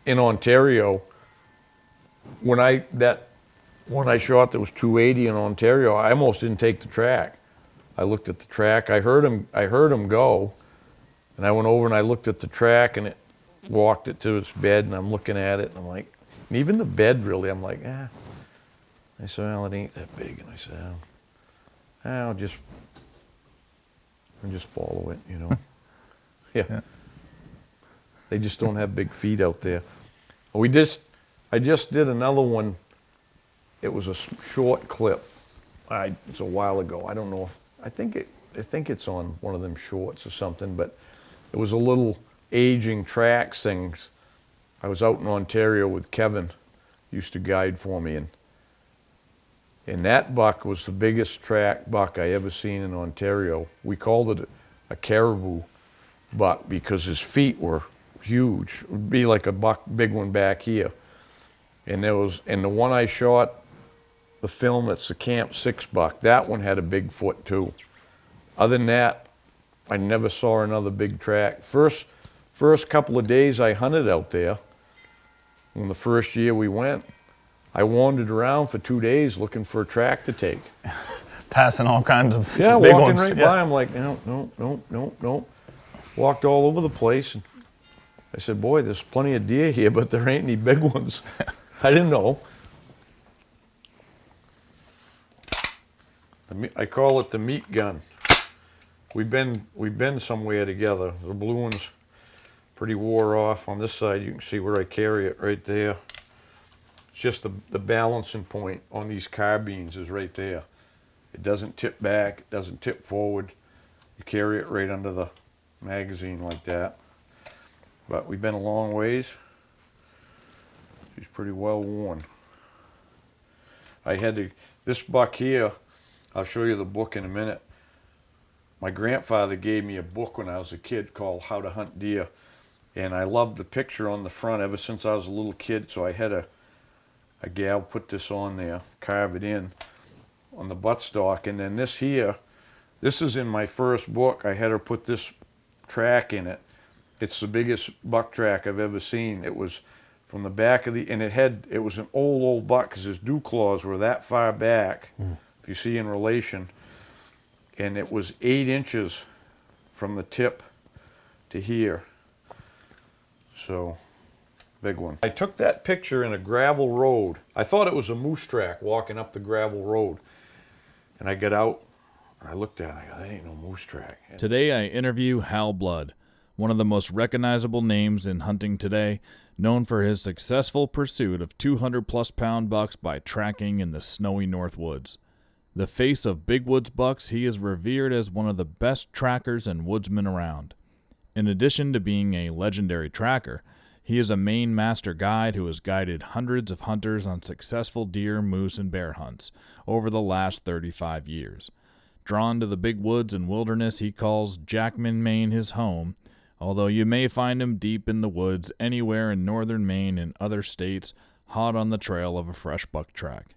in Ontario, when I shot that was 280 in Ontario, I almost didn't take the track. I looked at the track. I heard him go, and I went over and I looked at the track, and it walked it to its bed, and I'm looking at it, and I'm like, and even the bed really, I'm like, I said, well, it ain't that big, and I said, I'll just follow it, you know. Yeah. They just don't have big feet out there. I just did another one. It was a short clip. It's a while ago. I don't know if I think it's on one of them shorts or something, but it was a little aging tracks things. I was out in Ontario with Kevin, used to guide for me, and that buck was the biggest track buck I ever seen in Ontario. We called it a caribou buck because his feet were huge. It would be like a big one back here. And the one I shot, the film, it's the Camp 6 buck. That one had a big foot too. Other than that, I never saw another big track. First couple of days I hunted out there, when the first year we went, I wandered around for 2 days looking for a track to take. Passing all kinds of big walking ones. Right by. I'm like, no. Walked all over the place. And I said, boy, there's plenty of deer here, but there ain't any big ones. I didn't know. I call it the meat gun. We've been somewhere together. The blue one's pretty wore off. On this side, you can see where I carry it right there. It's just the balancing point on these carbines is right there. It doesn't tip back, it doesn't tip forward. You carry it right under the magazine like that. But we've been a long ways. She's pretty well worn. This buck here, I'll show you the book in a minute. My grandfather gave me a book when I was a kid called How to Hunt Deer. And I loved the picture on the front ever since I was a little kid, so I had a gal put this on there, carve it in on the buttstock. And then this here, this is in my first book. I had her put this track in it. It's the biggest buck track I've ever seen. It was from the back of and it was an old buck because his dew claws were that far back, if you see in relation. And it was 8 inches from the tip to here. So, big one. I took that picture in a gravel road. I thought it was a moose track walking up the gravel road. And I got out, and I looked at it, I go, that ain't no moose track. Today I interview Hal Blood, one of the most recognizable names in hunting today, known for his successful pursuit of 200-plus pound bucks by tracking in the snowy Northwoods. The face of big woods bucks, he is revered as one of the best trackers and woodsmen around. In addition to being a legendary tracker, he is a Maine Master guide who has guided hundreds of hunters on successful deer, moose, and bear hunts over the last 35 years. Drawn to the big woods and wilderness, he calls Jackman, Maine his home, although you may find him deep in the woods anywhere in northern Maine and other states, hot on the trail of a fresh buck track.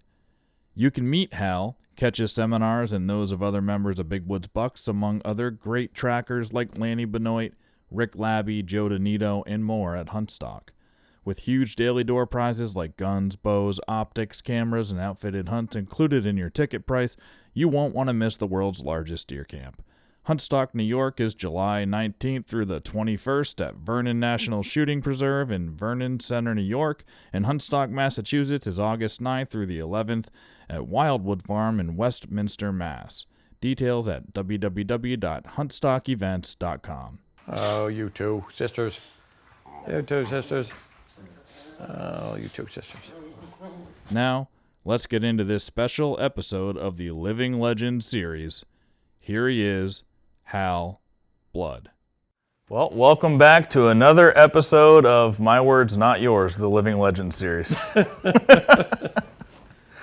You can meet Hal, catch his seminars and those of other members of Big Woods Bucks, among other great trackers like Lanny Benoit, Rick Labby, Joe Donito, and more at Huntstock. With huge daily door prizes like guns, bows, optics, cameras, and outfitted hunts included in your ticket price, you won't want to miss the world's largest deer camp. Huntstock New York is July 19th through the 21st at Vernon National Shooting Preserve in Vernon Center, New York, and Huntstock, Massachusetts is August 9th through the 11th at Wildwood Farm in Westminster, Mass. Details at www.huntstockevents.com. Oh, you two sisters. You two sisters. Oh, you two sisters. Now, let's get into this special episode of the Living Legend series. Here he is, Hal Blood. Well, welcome back to another episode of My Words, Not Yours, the Living Legend series.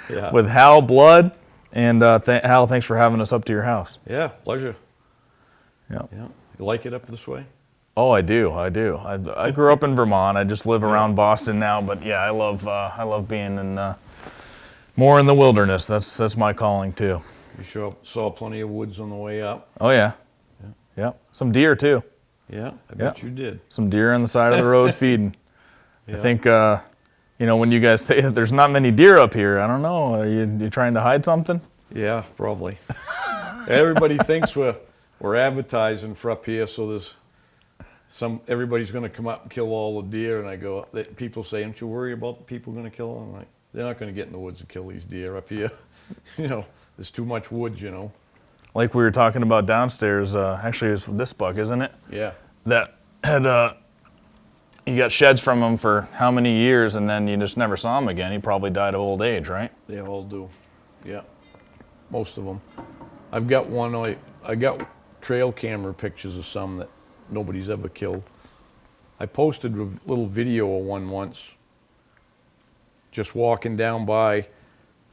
Yeah. With Hal Blood. And Hal, thanks for having us up to your house. Yeah, pleasure. Yeah. You like it up this way? Oh, I do. I grew up in Vermont. I just live around Boston now, but yeah, I love being in more in the wilderness. That's my calling too. You saw plenty of woods on the way up? Oh yeah. Some deer too. Yeah, I bet you did. Some deer on the side of the road feeding. Yeah. I think, when you guys say that there's not many deer up here, I don't know. Are you trying to hide something? Yeah, probably. Everybody thinks we're advertising for up here, so there's everybody's going to come up and kill all the deer, and I go, people say, "Don't you worry about the people going to kill them?" I'm like, they're not going to get in the woods and kill these deer up here. There's too much woods, Like we were talking about downstairs, actually it's this buck, isn't it? Yeah. That had, you got sheds from him for how many years, and then you just never saw him again. He probably died of old age, right? They all do. Yeah. Most of them. I've got one, I got trail camera pictures of some that nobody's ever killed. I posted a little video of one once, just walking down by.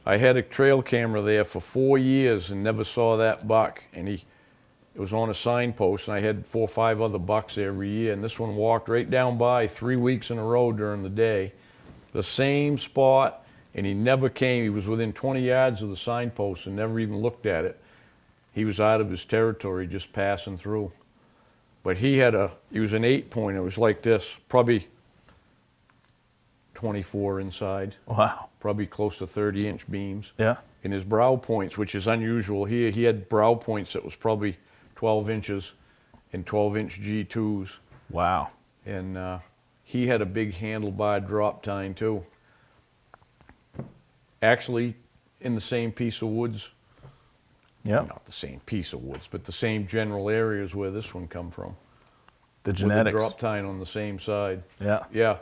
I had a trail camera there for 4 years and never saw that buck, and it was on a signpost, and I had 4 or 5 other bucks every year, and this one walked right down by 3 weeks in a row during the day, the same spot, and he never came. He was within 20 yards of the signpost and never even looked at it. He was out of his territory, just passing through. But he was an 8-pointer. It was like this, probably 24 inside. Wow. Probably close to 30-inch beams. Yeah. And his brow points, which is unusual here, he had brow points that was probably 12 inches and 12-inch G2s. Wow. And he had a big handlebar drop tine too. Actually, in the same piece of woods. Yeah. Not the same piece of woods, but the same general areas where this one come from. The With genetics. the drop tine on the same side. Yeah. Yeah.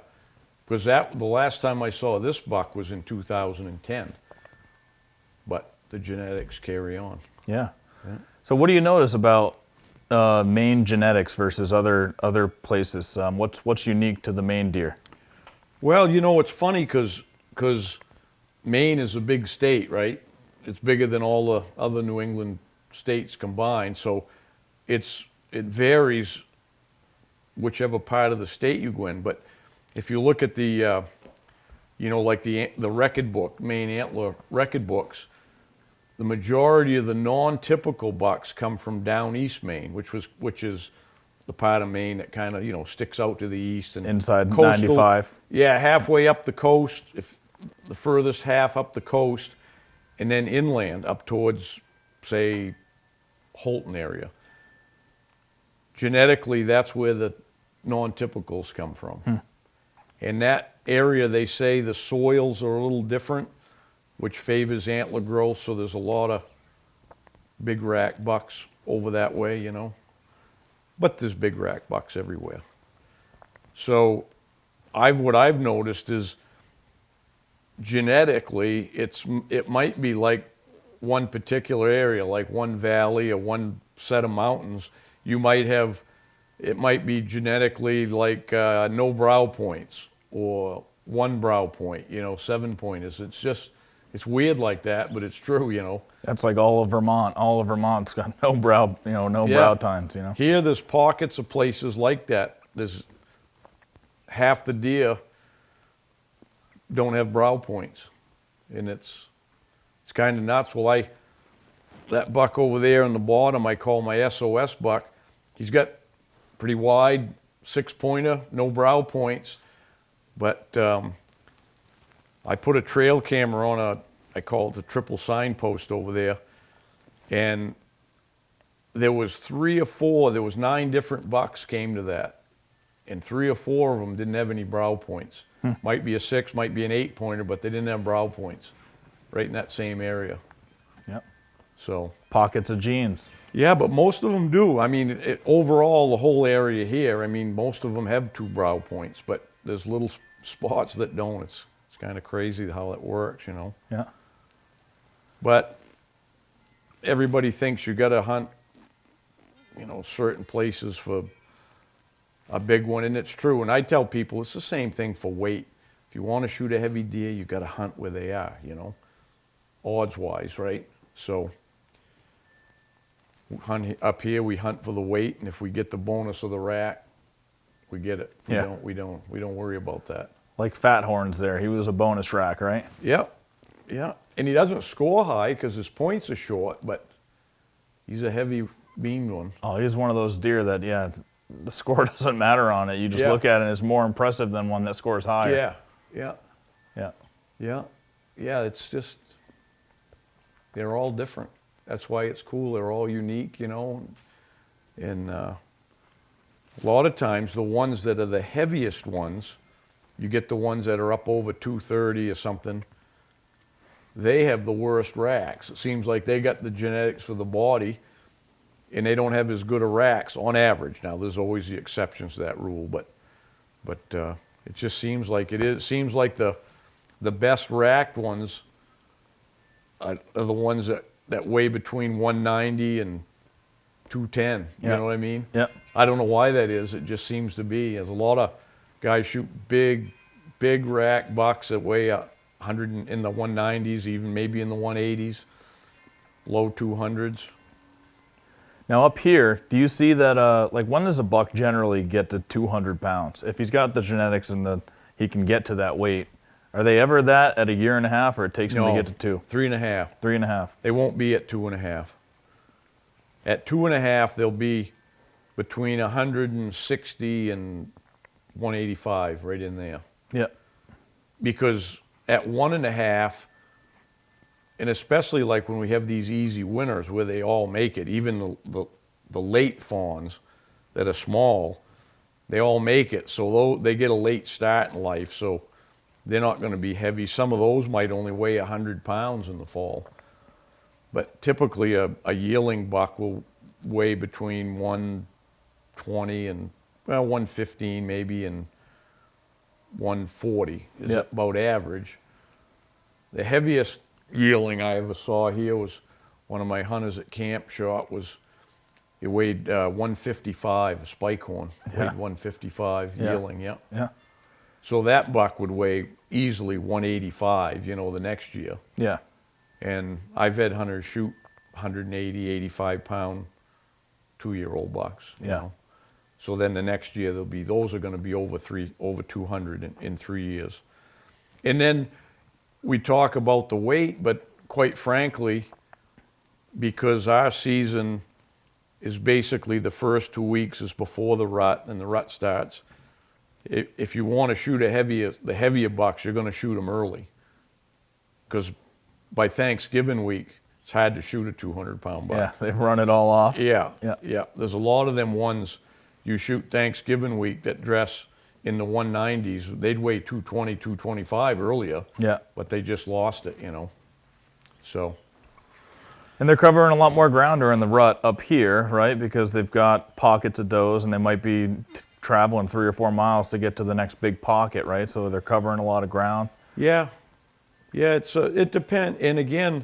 Because the last time I saw this buck was in 2010. But the genetics carry on. Yeah. Yeah. So what do you notice about Maine genetics versus other places? What's unique to the Maine deer? Well, it's funny because Maine is a big state, right? It's bigger than all the other New England states combined. So it varies whichever part of the state you go in. But if you look at the, like the record book, Maine Antler record books, the majority of the non-typical bucks come from down East Maine, which is the part of Maine that kind of, sticks out to the east. And Inside coastal, 95. Yeah, halfway up the coast, if the furthest half up the coast, and then inland up towards, say, Holton area. Genetically, that's where the non-typicals come from. In that area, they say the soils are a little different, which favors antler growth, so there's a lot of big rack bucks over that way, But there's big rack bucks everywhere. So what I've noticed is genetically, it might be like one particular area, like one valley or one set of mountains. It might be genetically like no brow points or one brow point, 7 pointers. It's weird like that, but it's true, That's like all of Vermont. All of Vermont's got no brow, brow tines, Here, there's pockets of places like that. There's half the deer don't have brow points, and it's kind of nuts. Well, that buck over there on the bottom, I call my SOS buck. He's got pretty wide 6-pointer, no brow points, but I put a trail camera on I call it the triple signpost over there, and there was 3 or 4, there was 9 different bucks came to that, and 3 or 4 of them didn't have any brow points. Might be a 6, might be an 8-pointer, but they didn't have brow points right in that same area. Yep. So Pockets of genes. yeah, but most of them do. I mean, overall, the whole area here, most of them have 2 brow points, but there's little spots that don't. It's kind of crazy how it works, Yeah. But everybody thinks you got to hunt, certain places for a big one, and it's true. And I tell people it's the same thing for weight. If you want to shoot a heavy deer, you got to hunt where they are, odds-wise, right? So up here, we hunt for the weight, and if we get the bonus of the rack, we get it. We don't worry about that. Like Fat Horns there. He was a bonus rack, right? Yep. Yeah. And he doesn't score high because his points are short, but he's a heavy beamed one. Oh, he's one of those deer that, the score doesn't matter on it. You just Yeah. look at it and it's more impressive than one that scores higher. Yeah, yeah, Yeah. yeah, yeah. It's just they're all different. That's why it's cool. They're all unique, you know. And a lot of times, the ones that are the heaviest ones, you get the ones that are up over 230 or something. They have the worst racks. It seems like they got the genetics for the body, and they don't have as good a racks on average. Now, there's always the exceptions to that rule, but it just seems like it is. It seems like the best racked ones are the ones that weigh between 190 and 210. You Yeah. know what I mean? Yeah. I don't know why that is. It just seems to be. There's a lot of guys shoot big rack bucks that weigh 100 in the 190s, even maybe in the 180s, low 200s. Now up here, do you see that, like when does a buck generally get to 200 pounds? If he's got the genetics and he can get to that weight, are they ever that at a year and a half, or it takes them to get to 2? 3.5. 3.5. They won't be at 2.5. At 2.5, they'll be between 160 and 185, right in there. Yeah. Because at 1.5, and especially like when we have these easy winners where they all make it, even the late fawns that are small, they all make it. So they get a late start in life, so they're not going to be heavy. Some of those might only weigh 100 pounds in the fall. But typically a yearling buck will weigh between 120 and, well, 115 maybe, and 140 is about average. The heaviest yearling I ever saw here was one of my hunters at camp shot. It weighed 155, a spike horn. Yeah. Weighed 155 yearling, yeah. Yeah. So that buck would weigh easily 185, you know, the next year. Yeah. And I've had hunters shoot 180, 85 pound 2-year-old bucks. You know? So then the next year those are going to be over 200 in 3 years. And then we talk about the weight, but quite frankly, because our season is basically the first 2 weeks is before the rut, and the rut starts. If you want to shoot the heavier bucks, you're going to shoot them early, because by Thanksgiving week, it's hard to shoot a 200-pound buck. Yeah, they've run it all off. Yeah. There's a lot of them ones you shoot Thanksgiving week that dress in the 190s. They'd weigh 220, 225 earlier. Yeah. But they just lost it, you know. So. And they're covering a lot more ground during the rut up here, right? Because they've got pockets of does, and they might be traveling 3 or 4 miles to get to the next big pocket, right? So they're covering a lot of ground. Yeah. Yeah, it depends. And again,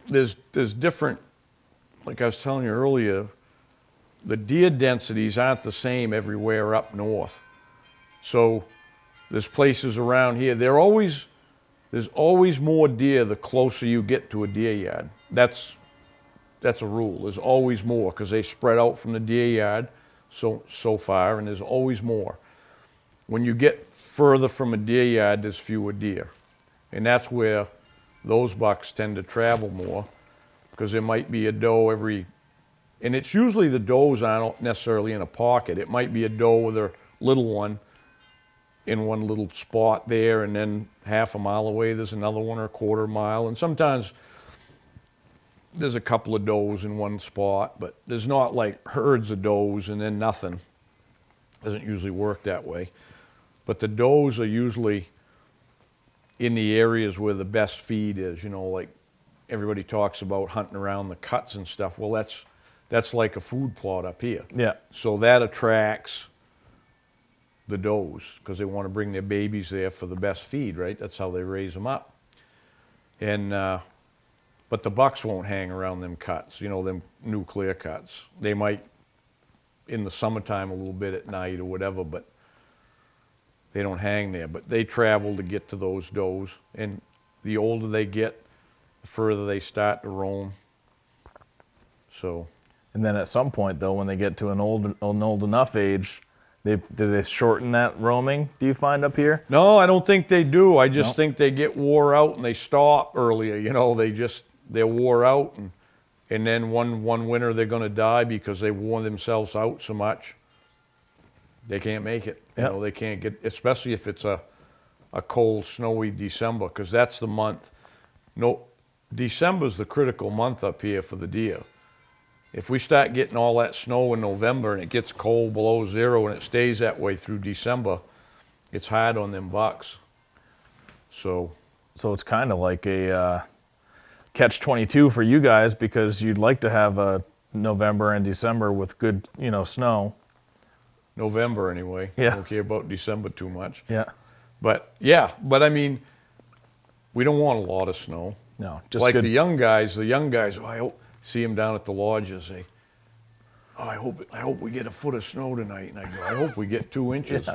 there's different, like I was telling you earlier, the deer densities aren't the same everywhere up north. So there's places around here, there's always more deer the closer you get to a deer yard. That's a rule. There's always more, because they spread out from the deer yard so far, and there's always more. When you get further from a deer yard, there's fewer deer. And that's where those bucks tend to travel more, because there might be a doe and it's usually the does aren't necessarily in a pocket. It might be a doe with her little one in one little spot there, and then half a mile away there's another one, or a quarter mile. And sometimes there's a couple of does in one spot, but there's not like herds of does and then nothing. Doesn't usually work that way. But the does are usually in the areas where the best feed is, you know, like everybody talks about hunting around the cuts and stuff. Well, that's like a food plot up here. Yeah. So that attracts the does, because they want to bring their babies there for the best feed, right? That's how they raise them up. And but the bucks won't hang around them cuts, you know, them nuclear cuts. They might in the summertime a little bit at night or whatever, but they don't hang there. But they travel to get to those does, and the older they get, the further they start to roam. So. And then at some point, though, when they get to an old enough age, do they shorten that roaming, do you find up here? No, I don't think they do. I just think they get wore out and they stop earlier. You know, they're wore out, and and then one winter they're going to die because they wore themselves out so much. They can't make it. Yep. You know, they can't get, especially if it's a cold, snowy December, because that's the month. No, December's the critical month up here for the deer. If we start getting all that snow in November and it gets cold below zero and it stays that way through December, it's hard on them bucks. So it's kind of like a catch-22 for you guys, because you'd like to have a November and December with good, snow. November anyway. Yeah. I don't care about December too much. Yeah. But I mean, we don't want a lot of snow. No, just like good. the young guys, I hope, see them down at the lodges. They, I hope we get a foot of snow tonight. And I go, I hope we get 2 inches.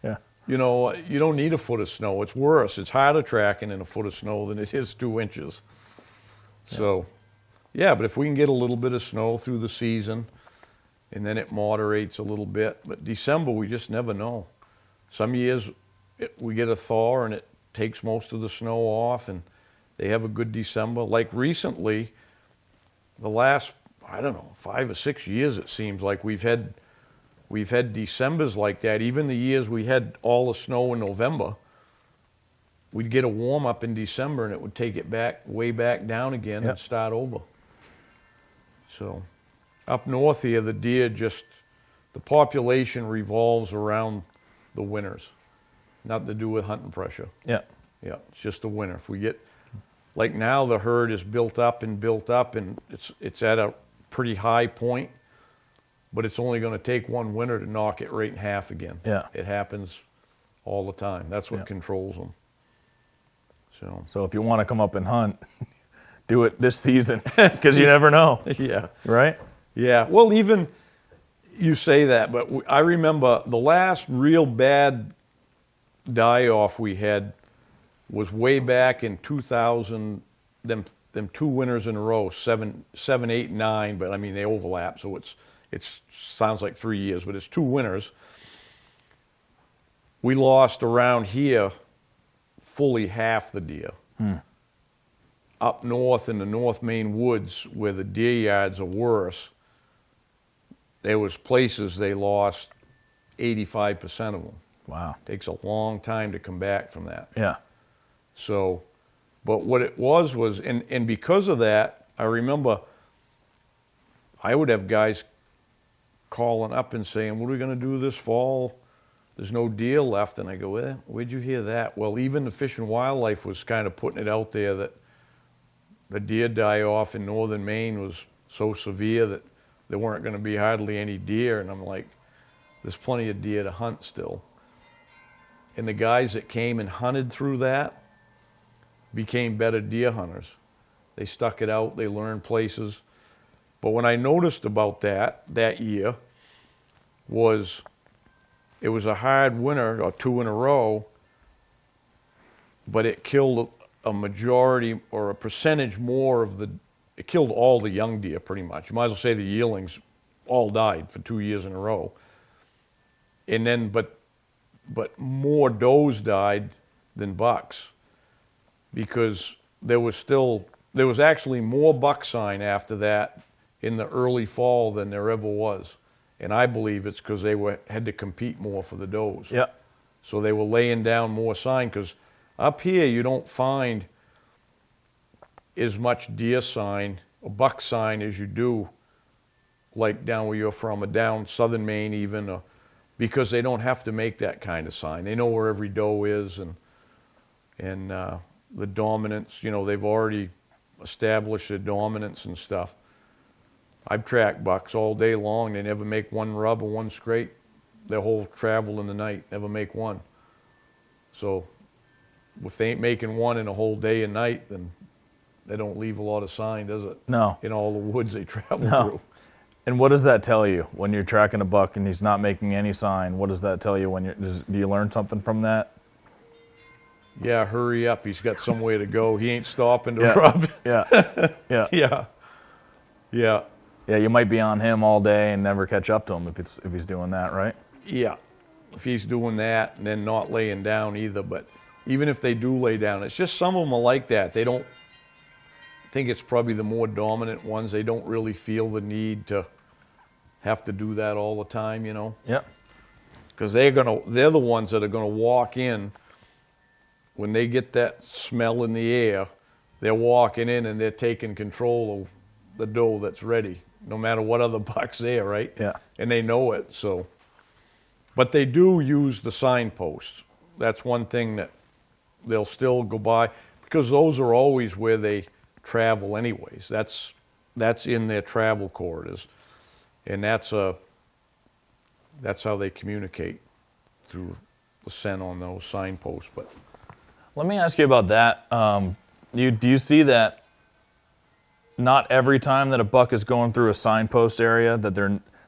Yeah. You know, you don't need a foot of snow. It's worse. It's harder tracking in a foot of snow than it is 2 inches. Yeah. So, yeah, but if we can get a little bit of snow through the season, and then it moderates a little bit. But December, we just never know. Some years we get a thaw and it takes most of the snow off, and they have a good December. Like recently, the last, 5 or 6 years, it seems like we've had Decembers like that. Even the years we had all the snow in November, we'd get a warm up in December and it would take it way back down again. Yep. And start over. So up north here, the deer the population revolves around the winters. Nothing to do with hunting pressure. Yeah. Yeah, it's just the winter. If we get, like now the herd is built up and it's at a pretty high point, but it's only going to take one winter to knock it right in half again. Yeah. It happens all the time. That's what Yeah. controls them. So if you want to come up and hunt, do it this season, because you never know. Yeah. Right? Yeah. Well, even you say that, but I remember the last real bad die-off we had was way back in 2000, them 2 winters in a row, 7, 8, 9, but I mean they overlap, so it sounds like 3 years, but it's 2 winters. We lost around here fully half the deer. Up north in the North Maine woods, where the deer yards are worse, there was places they lost 85% of them. Wow. Takes a long time to come back from that. Yeah. So, but what it was, and because of that, I remember I would have guys calling up and saying, what are we going to do this fall? There's no deer left. And I go, where'd you hear that? Well, even the Fish and Wildlife was kind of putting it out there that the deer die-off in northern Maine was so severe that there weren't going to be hardly any deer. And I'm like, there's plenty of deer to hunt still. And the guys that came and hunted through that became better deer hunters. They stuck it out, they learned places. But when I noticed about that year was it was a hard winter, or 2 in a row, but it killed a majority or a percentage more of it killed all the young deer pretty much. You might as well say the yearlings all died for 2 years in a row. And then, but more does died than bucks, because there was actually more buck sign after that in the early fall than there ever was. And I believe it's because they had to compete more for the does. Yeah. So they were laying down more sign, because up here you don't find as much deer sign or buck sign as you do like down where you're from, or down southern Maine even, because they don't have to make that kind of sign. They know where every doe is, and the dominance, they've already established their dominance and stuff. I've tracked bucks all day long. They never make one rub or one scrape. Their whole travel in the night, never make one. So if they ain't making one in a whole day and night, then they don't leave a lot of sign, does it? No. In all the woods they travel through. And what does that tell you when you're tracking a buck and he's not making any sign? What does that tell you do you learn something from that? Yeah, hurry up. He's got somewhere to go. He ain't stopping to Yeah. rub. Yeah. Yeah. Yeah. Yeah. Yeah, you might be on him all day and never catch up to him if he's doing that, right? Yeah. If he's doing that and then not laying down either. But even if they do lay down, it's just some of them are like that. They don't, think it's probably the more dominant ones. They don't really feel the need to have to do that all the time, you know? Yep. Because they're the ones that are gonna walk in. When they get that smell in the air, they're walking in and they're taking control of the doe that's ready, no matter what other buck's there, right? Yeah. And they know it, so. But they do use the signposts. That's one thing that they'll still go by, because those are always where they travel anyways. That's in their travel corridors. And that's how they communicate, through the scent on those signposts. But Let me ask you about that. Do you see that not every time that a buck is going through a signpost area that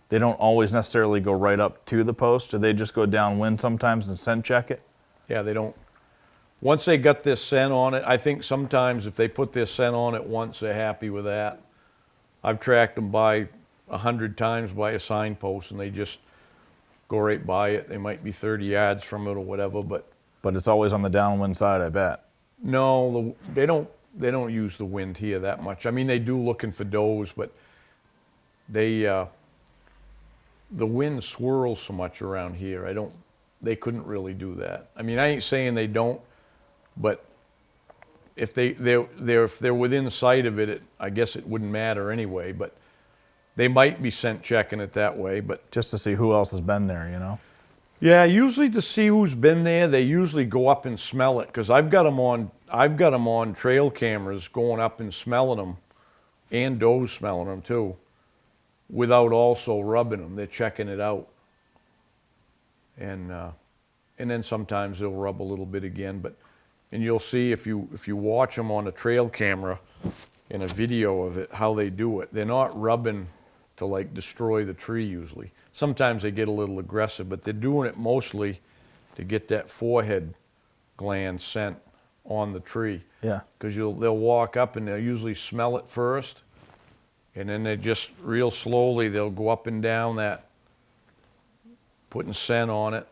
they don't always necessarily go right up to the post? Do they just go downwind sometimes and scent check it? yeah, they don't. Once they got this scent on it, I think sometimes if they put this scent on it once, they're happy with that. I've tracked them by 100 times by a signpost, and they just go right by it. They might be 30 yards from it or whatever, but But it's always on the downwind side, I bet. no, they don't use the wind here that much. I mean, they do looking for does, but the wind swirls so much around here. They couldn't really do that. I mean, I ain't saying they don't, but if they're within sight of it, I guess it wouldn't matter anyway. But they might be scent checking it that way. But Just to see who else has been there, you know? yeah, usually to see who's been there, they usually go up and smell it, because I've got them on trail cameras going up and smelling them, and does smelling them too, without also rubbing them. They're checking it out, and then sometimes they'll rub a little bit again. And you'll see if you watch them on a trail camera in a video of it, how they do it. They're not rubbing to like destroy the tree usually. Sometimes they get a little aggressive, but they're doing it mostly to get that forehead gland scent on the tree. Yeah. Because they'll walk up and they'll usually smell it first, and then they just real slowly they'll go up and down that, putting scent on it.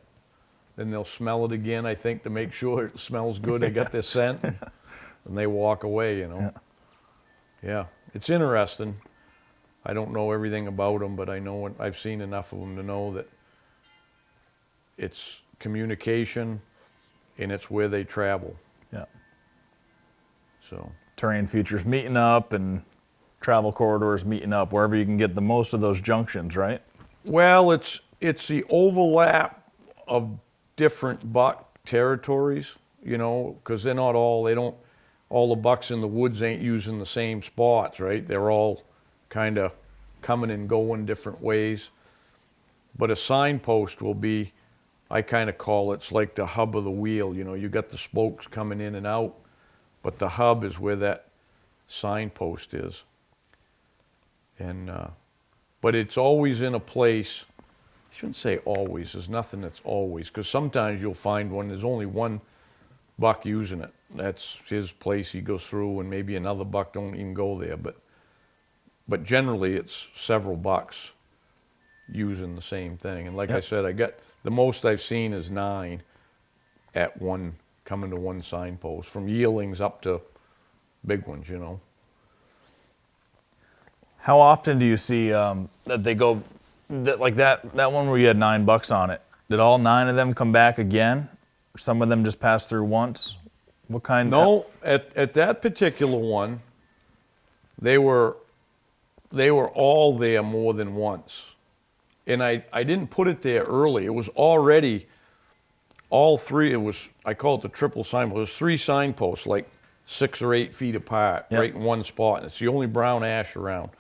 Then they'll smell it again, I think, to make sure it smells good. They got their scent, and they walk away, you know. Yeah, it's interesting. I don't know everything about them, but I know I've seen enough of them to know that it's communication, and it's where they travel. Yeah. So Terrain features meeting up and travel corridors meeting up, wherever you can get the most of those junctions, right? well, it's the overlap of different buck territories, you know, because they're not all the bucks in the woods ain't using the same spots, right? They're all kind of coming and going different ways. But a signpost will be, I kind of call it's like the hub of the wheel. You know, you got the spokes coming in and out, but the hub is where that signpost is. And but it's always in a place. I shouldn't say always. There's nothing that's always, because sometimes you'll find there's only one buck using it. That's his place. He goes through, and maybe another buck don't even go there. But generally, it's several bucks using the same thing. And like I said, the most I've seen is 9 at one, coming to one signpost, from yearlings up to big ones, you know. How often do you see that they go, like that one where you had 9 bucks on it? Did all 9 of them come back again? Some of them just passed through once? What kind? No, at that particular one, they were all there more than once. And I didn't put it there early. It was already all 3. I call it the triple signpost. It was 3 signposts, like 6 or 8 feet apart, right in one spot. And it's the only brown ash around.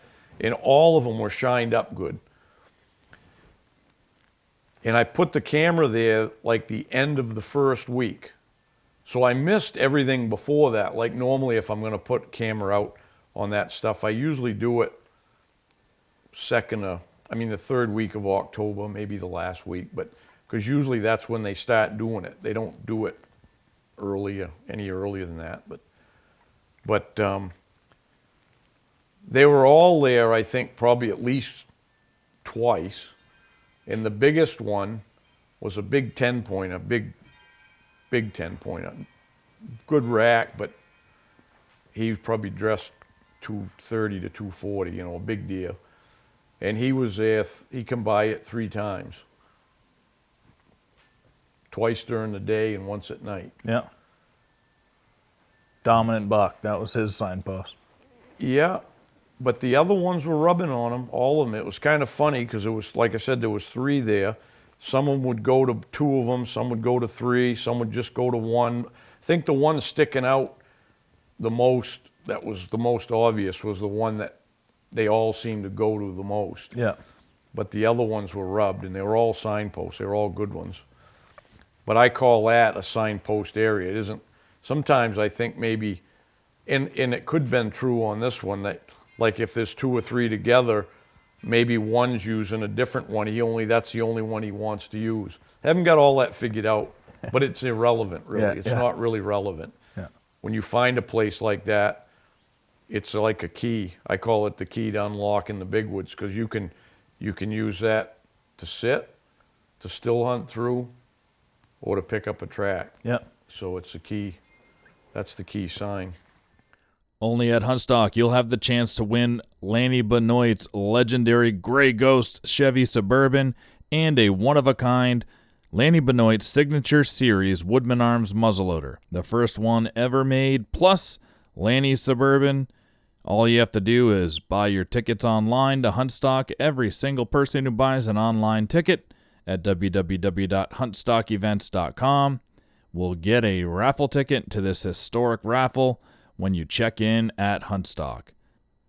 And all of them were shined up good. And I put the camera there like the end of the first week. So I missed everything before that. Like normally if I'm going to put camera out on that stuff, I usually do it the 3rd week of October, maybe the last week, but because usually that's when they start doing it. They don't do it any earlier than that. But they were all there, I think, probably at least twice. And the biggest one was a big 10-pointer, big 10-pointer. Good rack, but he was probably dressed 230 to 240, you know, a big deer. And he was there, he come by it 3 times. Twice during the day and once at night. Yeah. Dominant buck. That was his signpost. Yeah, but the other ones were rubbing on him, all of them. It was kind of funny because it was, like I said, there was 3 there. Some of them would go to 2 of them, some would go to 3, some would just go to 1. I think the one sticking out the most, that was the most obvious, was the one that they all seemed to go to the most. Yeah. But the other ones were rubbed, and they were all signposts. They were all good ones. But I call that a signpost area. It isn't. Sometimes I think maybe, and it could have been true on this one, that like if there's 2 or 3 together, maybe one's using a different one. That's the only one he wants to use. I haven't got all that figured out, but it's irrelevant, really. Yeah, It's yeah. not really relevant. Yeah. When you find a place like that, it's like a key. I call it the key to unlocking the big woods, because you can use that to sit, to still hunt through, or to pick up a track. Yeah. So it's a key. That's the key sign. Only at Huntstock, you'll have the chance to win Lanny Benoit's legendary Grey Ghost Chevy Suburban and a one-of-a-kind Lanny Benoit Signature Series Woodman Arms muzzleloader, the first one ever made, plus Lanny Suburban. All you have to do is buy your tickets online to Huntstock. Every single person who buys an online ticket at www.huntstockevents.com will get a raffle ticket to this historic raffle when you check in at Huntstock.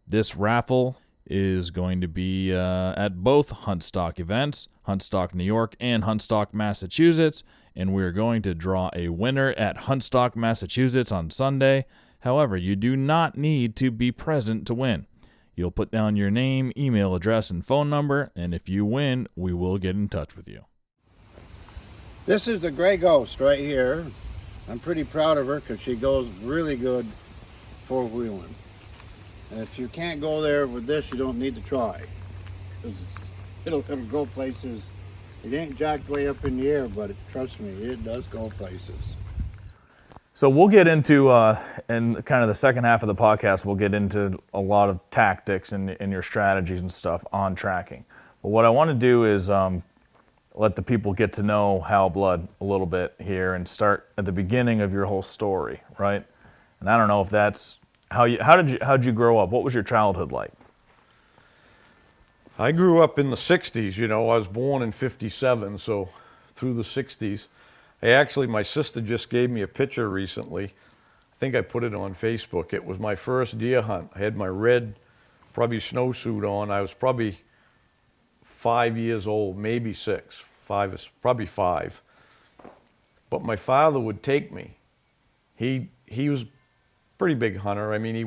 This raffle is going to be at both Huntstock events, Huntstock New York and Huntstock Massachusetts, and we're going to draw a winner at Huntstock Massachusetts on Sunday. However, you do not need to be present to win. You'll put down your name, email address, and phone number, and if you win, we will get in touch with you. This is the Grey Ghost right here. I'm pretty proud of her because she goes really good 4-wheeling. And if you can't go there with this, you don't need to try. Because it'll go places. It ain't jacked way up in the air, but trust me, it does go places. So we'll get into, in kind of the second half of the podcast, we'll get into a lot of tactics and your strategies and stuff on tracking. But what I want to do is let the people get to know Hal Blood a little bit here and start at the beginning of your whole story, right? And I don't know if that's how'd you grow up? What was your childhood like? I grew up in the 60s, you know. I was born in 57, so through the 60s. My sister just gave me a picture recently. I think I put it on Facebook. It was my first deer hunt. I had my red, probably snowsuit on. I was probably 5 years old, maybe 6. Probably 5. But my father would take me. He was a pretty big hunter. I mean, he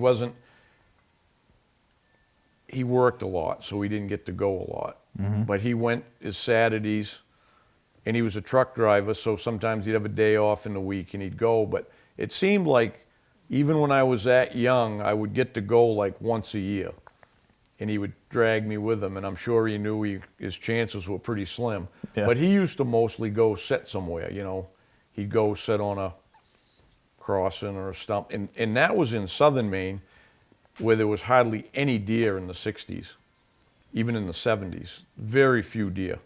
worked a lot, so he didn't get to go a lot. Mm-hmm. But he went his Saturdays, and he was a truck driver, so sometimes he'd have a day off in the week and he'd go. But it seemed like even when I was that young, I would get to go like once a year. And he would drag me with him, and I'm sure he knew his chances were pretty slim. Yeah. But he used to mostly go sit somewhere, you know. He'd go sit on a crossing or a stump. And that was in southern Maine, where there was hardly any deer in the 60s, even in the 70s. Very few deer.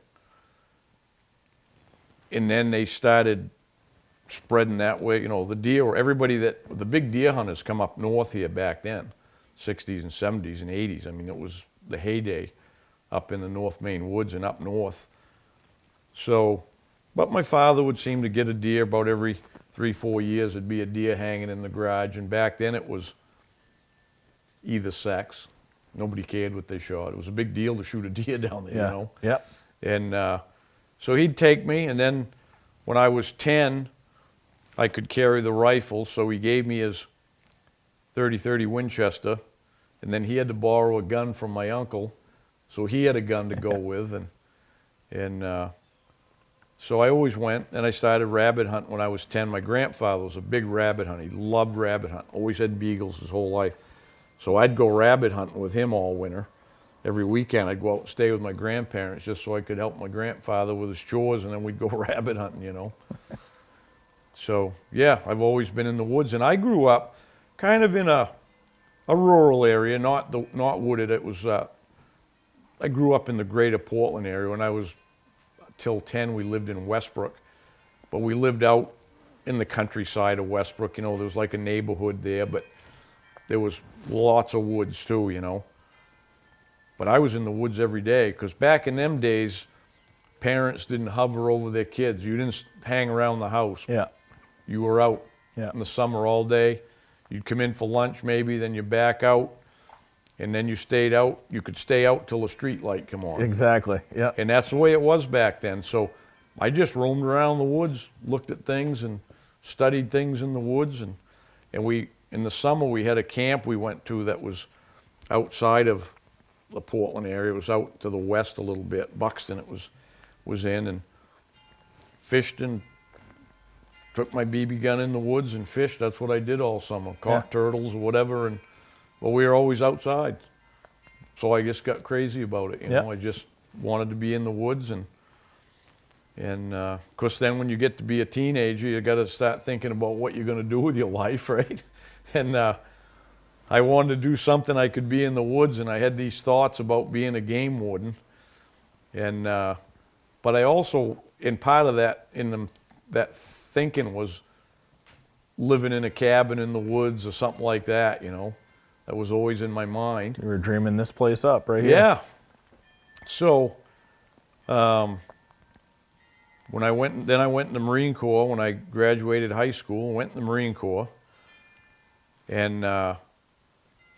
And then they started spreading that way. You know, the big deer hunters come up north here back then. 60s and 70s and 80s. I mean, it was the heyday up in the North Maine woods and up north. So, but my father would seem to get a deer about every 3-4 years. There'd be a deer hanging in the garage, and back then it was either sex. Nobody cared what they shot. It was a big deal to shoot a deer down there, yeah. You know? Yep. And so he'd take me, and then when I was 10, I could carry the rifle, so he gave me his .30-30 Winchester, and then he had to borrow a gun from my uncle, so he had a gun to go with, and so I always went, and I started rabbit hunting when I was 10. My grandfather was a big rabbit hunter. He loved rabbit hunting, always had beagles his whole life. So I'd go rabbit hunting with him all winter. Every weekend I'd go out and stay with my grandparents just so I could help my grandfather with his chores, and then we'd go rabbit hunting, you know. So, yeah, I've always been in the woods, and I grew up kind of in a a rural area, not wooded. It was. I grew up in the greater Portland area. When I was till 10, we lived in Westbrook, but we lived out in the countryside of Westbrook. You know, there was like a neighborhood there, but there was lots of woods too. You know, but I was in the woods every day because back in them days, parents didn't hover over their kids. You didn't hang around the house. Yeah. You were out Yeah. in the summer all day. You'd come in for lunch maybe, then you back out, and then you stayed out. You could stay out till the street light come on. Exactly. Yeah. And that's the way it was back then. So I just roamed around the woods, looked at things and studied things in the woods. And we, in the summer, we had a camp we went to that was outside of the Portland area. It was out to the west a little bit. Buxton it was in, and fished and took my BB gun in the woods and fished. That's what I did all summer. Caught turtles or whatever. And well, we were always outside. So I just got crazy about it. You know, I just wanted to be in the woods. And of course, then when you get to be a teenager, you got to start thinking about what you're going to do with your life, right? And I wanted to do something I could be in the woods, and I had these thoughts about being a game warden. And but I also, in part of that, that thinking was living in a cabin in the woods or something like that. You know, that was always in my mind. You were dreaming this place up right here. Yeah. So, when I went in the Marine Corps. When I graduated high school, went in the Marine Corps, and the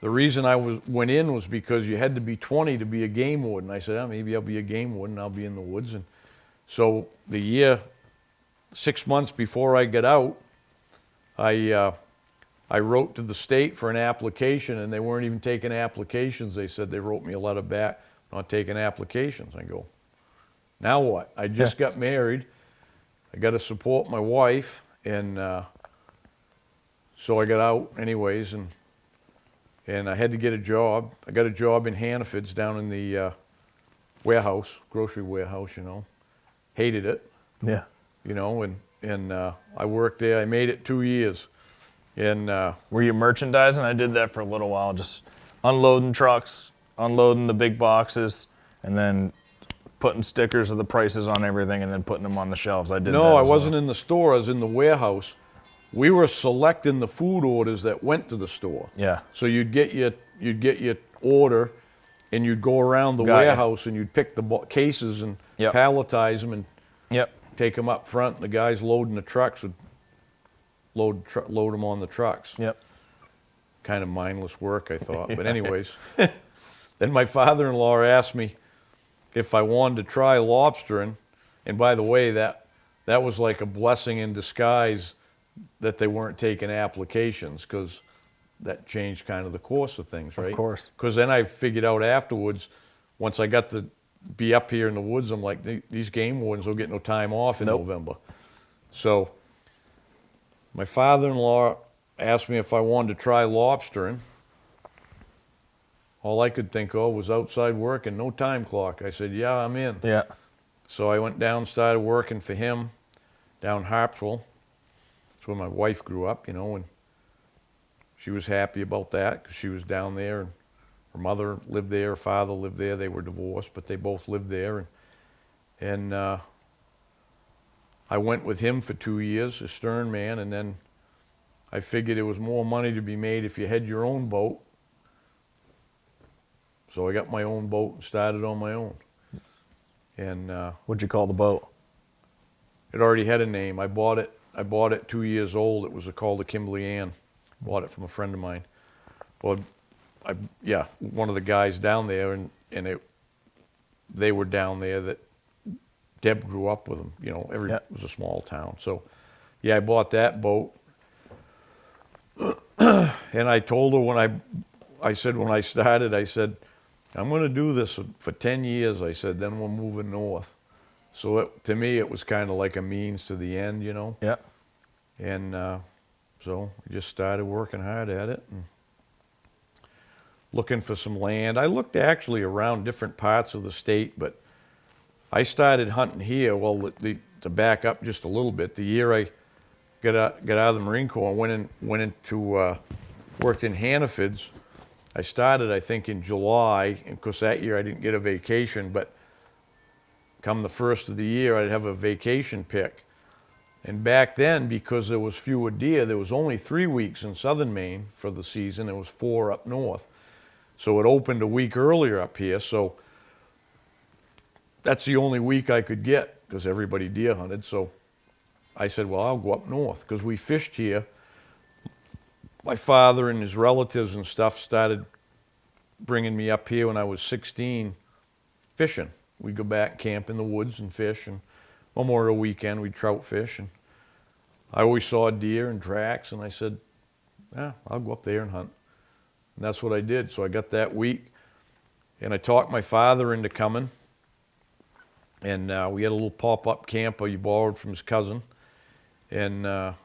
reason I went in was because you had to be 20 to be a game warden. I said, maybe I'll be a game warden. I'll be in the woods. And so the year, 6 months before I got out, I wrote to the state for an application, and they weren't even taking applications. They said they wrote me a letter back, not taking applications. I go, now what? I just got married. I got to support my wife, and so I got out anyways, and I had to get a job. I got a job in Hannaford's down in the warehouse, grocery warehouse, you know. Hated it. Yeah. You know, and I worked there. I made it 2 years. And were you merchandising? I did that for a little while, just unloading trucks, unloading the big boxes, and then putting stickers of the prices on everything and then putting them on the shelves. I did that. No, I wasn't in the store. I was in the warehouse. We were selecting the food orders that went to the store. Yeah. So you'd get your order, and you'd go around the warehouse and you'd pick the cases and palletize them and take them up front. And the guys loading the trucks would load them on the trucks. Yep. Kind of mindless work, I thought. But anyways, then my father-in-law asked me if I wanted to try lobstering. And by the way, that was like a blessing in disguise that they weren't taking applications, because that changed kind of the course of things, right? Of course. Because then I figured out afterwards, once I got to be up here in the woods, I'm like, these game wardens will get no time off in November. So my father-in-law asked me if I wanted to try lobstering. All I could think of was outside work and no time clock. I said, yeah, I'm in. Yeah. So I went down, started working for him down Harpswell. That's where my wife grew up, you know, and she was happy about that because she was down there, and her mother lived there, her father lived there. They were divorced, but they both lived there. And I went with him for 2 years, a stern man, and then I figured there was more money to be made if you had your own boat. So I got my own boat and started on my own. And what'd you call the boat? It already had a name. I bought it 2 years old. It was called the Kimberly Ann. Bought it from a friend of mine. Well, one of the guys down there, and they were down there that Deb grew up with them. You know, it was a small town. So, I bought that boat. And I told her when I started, I said, I'm going to do this for 10 years. I said, then we're moving north. So to me, it was kind of like a means to the end, you know. Yeah. And so I just started working hard at it and looking for some land. I looked actually around different parts of the state, but I started hunting here. Well, to back up just a little bit, the year I got out of the Marine Corps, I went into worked in Hannaford's. I started, I think, in July, and of course that year I didn't get a vacation, but come the first of the year, I'd have a vacation pick. And back then, because there was fewer deer, there was only 3 weeks in southern Maine for the season. There was 4 up north. So it opened a week earlier up here. So that's the only week I could get because everybody deer hunted. So I said, well, I'll go up north because we fished here. My father and his relatives and stuff started bringing me up here when I was 16 fishing. We'd go back, camp in the woods and fish, and Memorial weekend we'd trout fish. And I always saw deer and tracks, and I said, yeah, I'll go up there and hunt. And that's what I did. So I got that week, and I talked my father into coming. And we had a little pop-up camper he borrowed from his cousin, and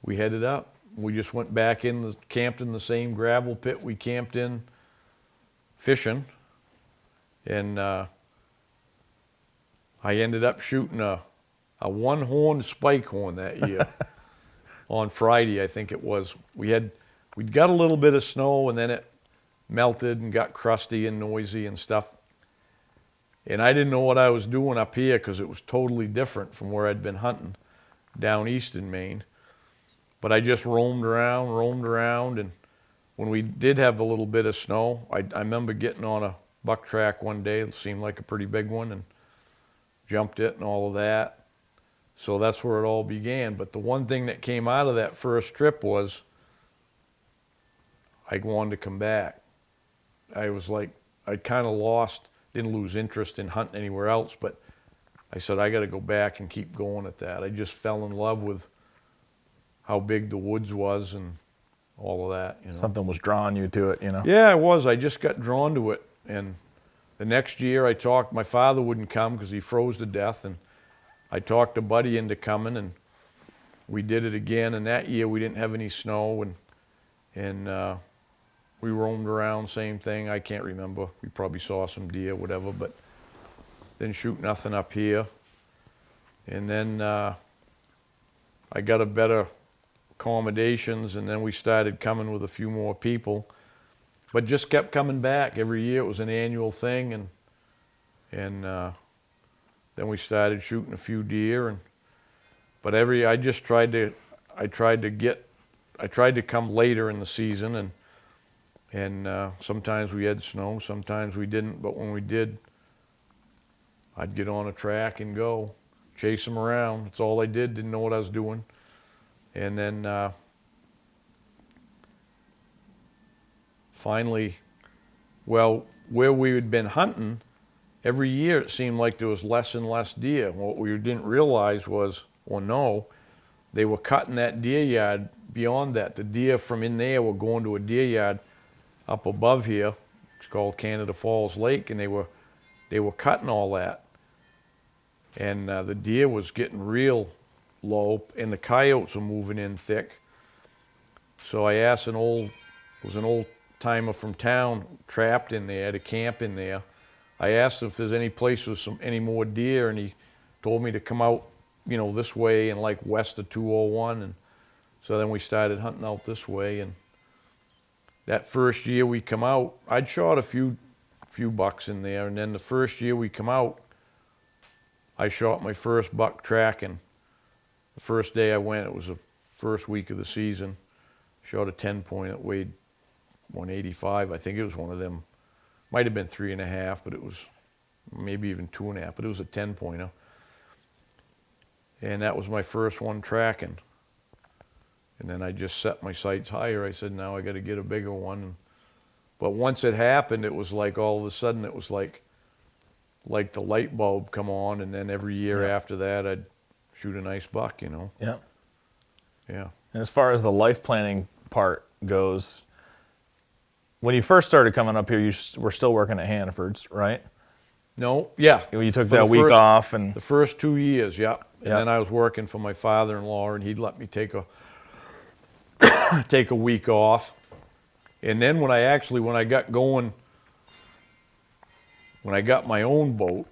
we headed up. We just went back camped in the same gravel pit we camped in fishing, and I ended up shooting a one-horn spike horn that year on Friday, I think it was. We'd got a little bit of snow, and then it melted and got crusty and noisy and stuff. And I didn't know what I was doing up here because it was totally different from where I'd been hunting down east in Maine. But I just roamed around, and when we did have a little bit of snow, I remember getting on a buck track one day. It seemed like a pretty big one, and jumped it and all of that. So that's where it all began. But the one thing that came out of that first trip was I wanted to come back. I was like, I kind of didn't lose interest in hunting anywhere else, but I said, I got to go back and keep going at that. I just fell in love with how big the woods was and all of that. You know? Something was drawing you to it, you know? Yeah, I was. I just got drawn to it. And the next year my father wouldn't come because he froze to death, and I talked a buddy into coming, and we did it again. And that year we didn't have any snow, and we roamed around, same thing. I can't remember. We probably saw some deer, whatever, but didn't shoot nothing up here. And then I got a better accommodations, and then we started coming with a few more people, but just kept coming back every year. It was an annual thing, and then we started shooting a few deer, but I tried to come later in the season, and sometimes we had snow, sometimes we didn't, but when we did, I'd get on a track and go chase them around. That's all I did. Didn't know what I was doing. And then finally, where we had been hunting, every year it seemed like there was less and less deer. What we didn't realize was, they were cutting that deer yard beyond that. The deer from in there were going to a deer yard up above here. It's called Canada Falls Lake, and they were cutting all that. And the deer was getting real low, and the coyotes were moving in thick. So I asked an old timer from town, trapped in there, to camp in there. I asked if there's any place with any more deer, and he told me to come out, this way and like west of 201. And so then we started hunting out this way. And that first year we come out, I'd shot a few bucks in there, and then the first year we come out, I shot my first buck tracking. The first day I went, it was the first week of the season. Shot a 10-point that weighed 185. I think it was one of them. Might have been 3.5, but it was maybe even 2.5. But it was a 10-pointer, and that was my first one tracking. And then I just set my sights higher. I said, now I got to get a bigger one. But once it happened, it was like all of a sudden it was like the light bulb come on, and then every year after that I'd shoot a nice buck, Yeah. Yeah. And as far as the life planning part goes, when you first started coming up here, you were still working at Hannaford's, right? No, yeah. You took For that the week off, and the first 2 years, yeah. And Yeah. then I was working for my father-in-law, and he'd let me take a week off. And then when I got going, when I got my own boat,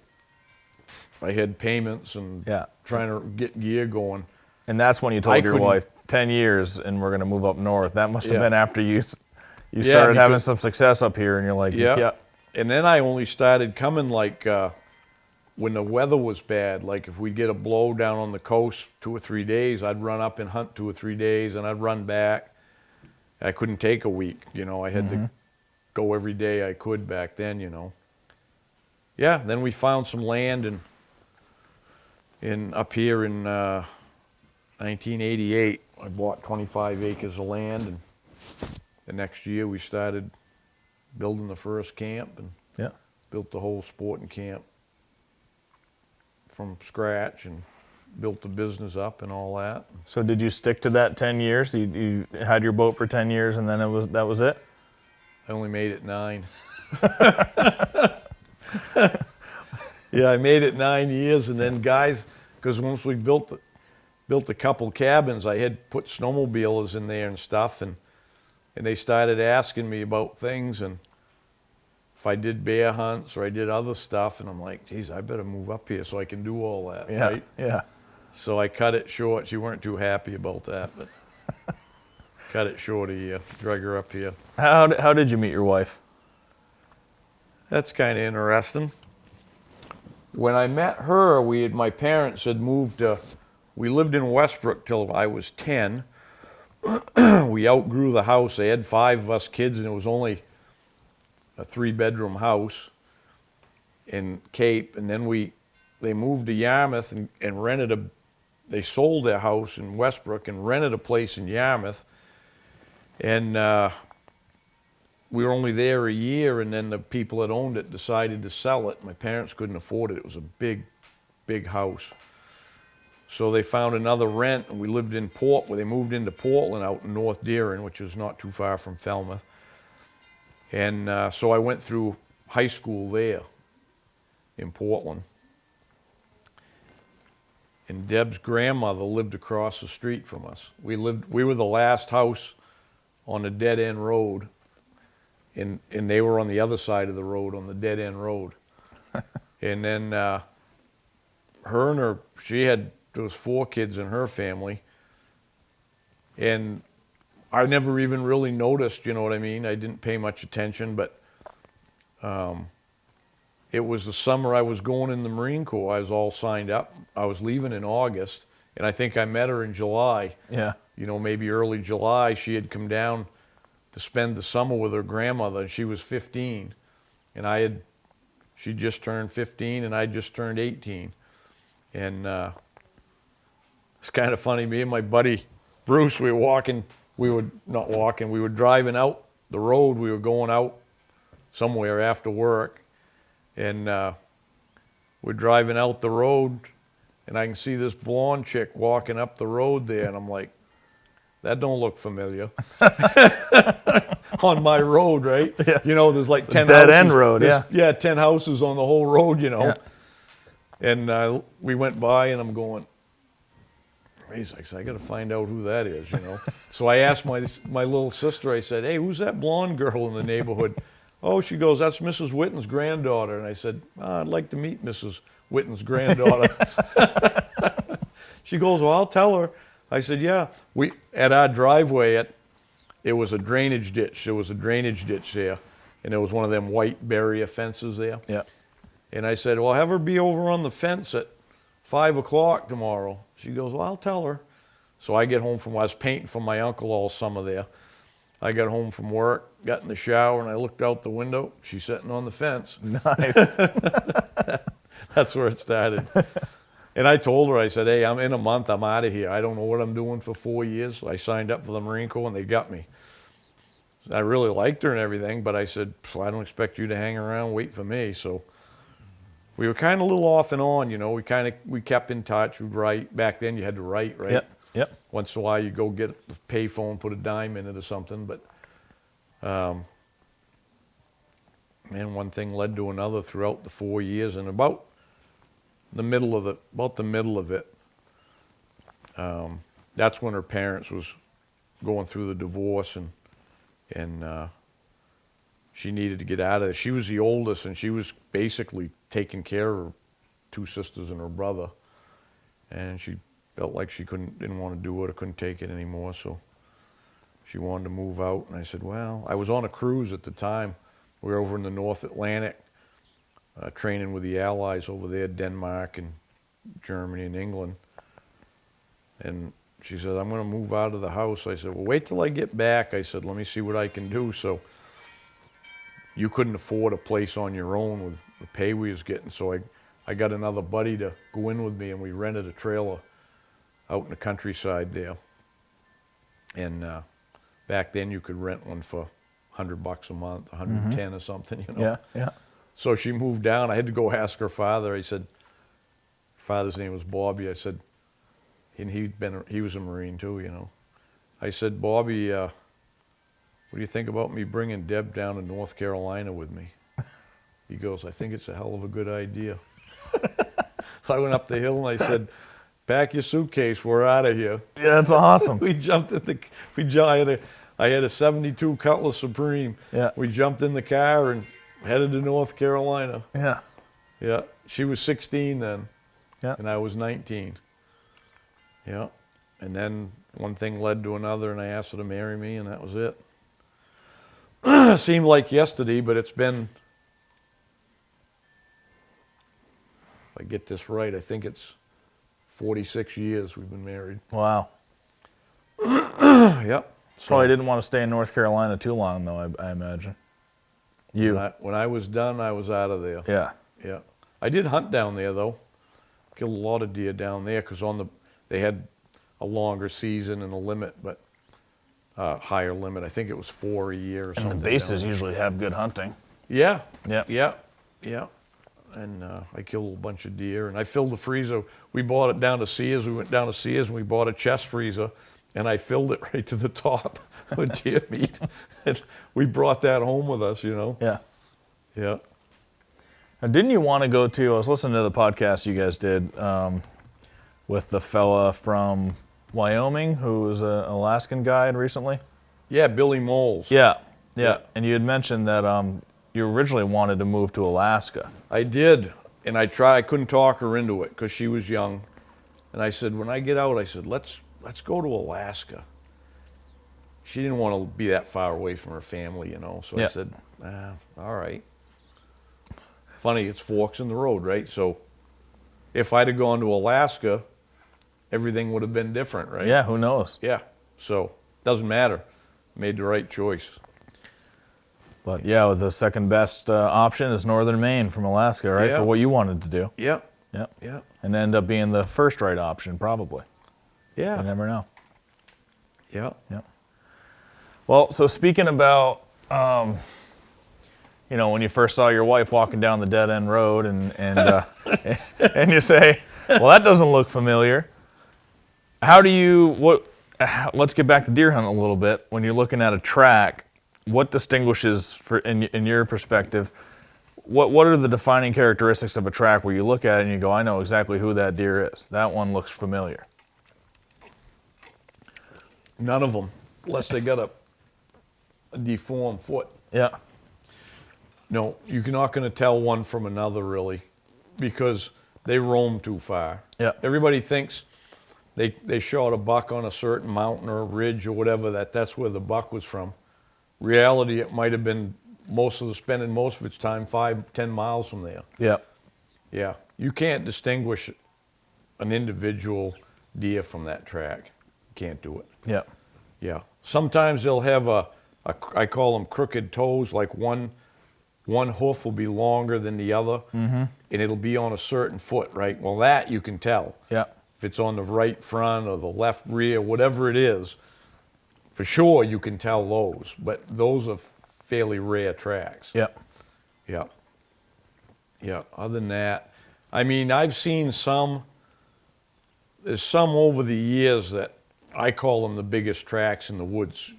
I had payments and trying to get gear going. And that's when you told your wife, 10 years and we're going to move up north. That must have been after you You Yeah, started having because- some success up here, and you're like, Yeah. And then I only started coming like when the weather was bad. Like if we'd get a blow down on the coast 2 or 3 days, I'd run up and hunt 2 or 3 days, and I'd run back. I couldn't take a week, I had to go every day I could back then, Yeah, then we found some land in up here in 1988. I bought 25 acres of land, and the next year we started building the first camp and Yeah. built the whole sporting camp from scratch and built the business up and all that. So did you stick to that 10 years? You had your boat for 10 years, and then that was it? I only made it 9. Yeah, I made it 9 years, and then guys, because once we built a couple cabins, I had put snowmobilers in there and stuff, and they started asking me about things, and if I did bear hunts or I did other stuff, and I'm like, geez, I better move up here so I can do all that, Yeah. right? Yeah. So I cut it short. She weren't too happy about that, but cut it short a year, drag her up here. How did you meet your wife? That's kind of interesting. When I met her, my parents had moved we lived in Westbrook till I was 10. We outgrew the house. They had 5 of us kids, and it was only a 3-bedroom house in Cape. And then they moved to Yarmouth and they sold their house in Westbrook and rented a place in Yarmouth. And we were only there a year, and then the people that owned it decided to sell it. My parents couldn't afford it. It was a big, big house. So they found another rent, and we lived in they moved into Portland out in North Deering, which is not too far from Falmouth. And so I went through high school there in Portland. And Deb's grandmother lived across the street from us. We were the last house on a dead-end road, and they were on the other side of the road, on the dead-end road. And then there was 4 kids in her family, and I never even really noticed, you know what I mean? I didn't pay much attention, but it was the summer I was going in the Marine Corps. I was all signed up. I was leaving in August, and I think I met her in July. Yeah. Maybe early July. She had come down to spend the summer with her grandmother, and she was 15. And she just turned 15, and I just turned 18. And it's kind of funny. Me and my buddy Bruce, we were driving out the road. We were going out somewhere after work, and we're driving out the road, and I can see this blonde chick walking up the road there, and I'm like, that don't look familiar. On my road, right? Yeah. There's like 10 dead houses. end road, yeah. Yeah, 10 houses on the whole road, Yeah. And we went by, and I'm going, I got to find out who that is, So I asked my little sister, I said, hey, who's that blonde girl in the neighborhood? Oh, she goes, that's Mrs. Whitten's granddaughter. And I said, I'd like to meet Mrs. Whitten's granddaughter. She goes, well, I'll tell her. I said, yeah. At our driveway, it was a drainage ditch. There was a drainage ditch there, and there was one of them white barrier fences there. Yeah. And I said, well, have her be over on the fence at 5 o'clock tomorrow. She goes, well, I'll tell her. So I was painting for my uncle all summer there. I got home from work, got in the shower, and I looked out the window. She's sitting on the fence. Nice. That's where it started. And I told her, I said, hey, in a month, I'm out of here. I don't know what I'm doing for 4 years. I signed up for the Marine Corps, and they got me. I really liked her and everything, but I said, I don't expect you to hang around, wait for me. So we were kind of a little off and on, we kept in touch. We'd write. Back then you had to write, right? Yep. Once in a while you go get a payphone, put a dime in it or something. But one thing led to another throughout the 4 years, and about the middle of it, that's when her parents was going through the divorce, and she needed to get out of it. She was the oldest, and she was basically taking care of her 2 sisters and her brother, and she felt like she didn't want to do it or couldn't take it anymore. So she wanted to move out, and I said, well, I was on a cruise at the time. We were over in the North Atlantic, training with the Allies over there, Denmark and Germany and England. And she said, I'm going to move out of the house. I said, well, wait till I get back. I said, let me see what I can do. So you couldn't afford a place on your own with the pay we was getting. So I got another buddy to go in with me, and we rented a trailer out in the countryside there. And back then you could rent one for $100 a month, 110 or something, you know. Yeah, yeah. So she moved down. I had to go ask her father. I said, father's name was Bobby. I said, and he was a Marine too, you know. I said, Bobby, what do you think about me bringing Deb down to North Carolina with me? He goes, I think it's a hell of a good idea. So I went up the hill and I said, pack your suitcase, we're out of here. Yeah, that's awesome. We jumped in I had a 72 Cutlass Supreme. Yeah. We jumped in the car and headed to North Carolina. Yeah. Yeah. She was 16 then. Yeah. And I was 19. Yeah. And then one thing led to another, and I asked her to marry me, and that was it. Seemed like yesterday, but it's been, if I get this right, I think it's 46 years we've been married. Wow. Yep. Probably didn't want to stay in North Carolina too long, though, I imagine. When I was done, I was out of there. Yeah. Yeah. I did hunt down there, though. Killed a lot of deer down there because they had a longer season and a limit, but higher limit. I think it was 4 a year or something. And the bases usually have good hunting. Yeah. Yeah. Yeah. Yeah. And I killed a bunch of deer, and I filled the freezer. We bought it down to Sears. We went down to Sears, and we bought a chest freezer, and I filled it right to the top with deer meat. And we brought that home with us, you know. Yeah. Yeah. Now, didn't you want to go to, I was listening to the podcast you guys did with the fella from Wyoming who was an Alaskan guide recently? Yeah, Billy Moles. Yeah. Yeah. And you had mentioned that you originally wanted to move to Alaska. I did, and I couldn't talk her into it because she was young. And I said, when I get out, I said, let's go to Alaska. She didn't want to be that far away from her family, you know. So Yeah. I said, all right. Funny, it's forks in the road, right? So if I'd have gone to Alaska, everything would have been different, right? Yeah, who knows? Yeah. So doesn't matter. Made the right choice. But yeah, the second best option is northern Maine from Alaska, right? Yeah. For what you wanted to do. Yeah. Yeah. Yeah. And end up being the first right option, probably. Yeah. You never know. Yeah. Yeah. Well, so speaking about, when you first saw your wife walking down the dead end road and and you say, well, that doesn't look familiar. Let's get back to deer hunting a little bit. When you're looking at a track, what distinguishes, in your perspective, what are the defining characteristics of a track where you look at it and you go, I know exactly who that deer is. That one looks familiar. None of them, unless they got a deformed foot. Yeah. No, you're not going to tell one from another, really, because they roam too far. Yeah. Everybody thinks they shot a buck on a certain mountain or a ridge or whatever, that's where the buck was from. Reality, it might have been spending most of its time 5-10 miles from there. Yeah. Yeah. You can't distinguish an individual deer from that track. You can't do it. Yeah. Yeah. Sometimes they'll have I call them crooked toes, like one hoof will be longer than the other, and it'll be on a certain foot, right? Well, that you can tell. Yeah. If it's on the right front or the left rear, whatever it is, for sure you can tell those. But those are fairly rare tracks. Yeah. Yeah. Yeah. Other than that, I mean, I've seen there's some over the years that I call them the biggest tracks in the woods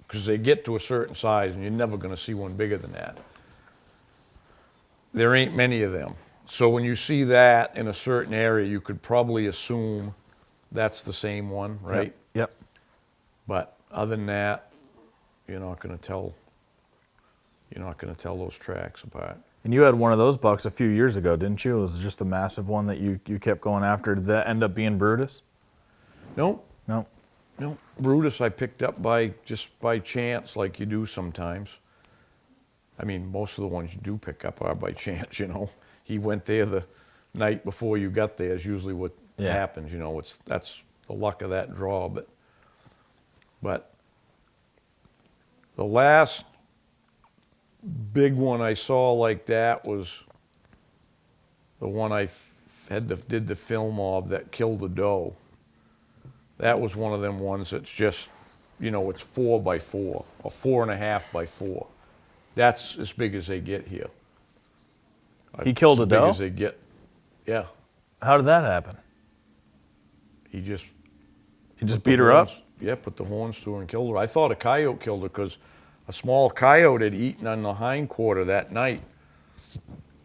because they get to a certain size and you're never going to see one bigger than that. There ain't many of them. So when you see that in a certain area, you could probably assume that's the same one, right? Yep. But other than that, you're not going to tell those tracks apart. And you had one of those bucks a few years ago, didn't you? It was just a massive one that you kept going after. Did that end up being Brutus? Nope. No. No, Brutus I picked up just by chance, like you do sometimes. I mean, most of the ones you do pick up are by chance, you know. He went there the night before you got there is usually what happens, you know. That's the luck of that draw. But the last big one I saw like that was the one I did the film of that killed the doe. That was one of them ones that's just, you know, it's 4 by 4 or 4.5 by 4. That's as big as they get here. He killed a doe? As big as they get. Yeah. How did that happen? He just beat her up? Yeah, put the horns to her and killed her. I thought a coyote killed her because a small coyote had eaten on the hind quarter that night.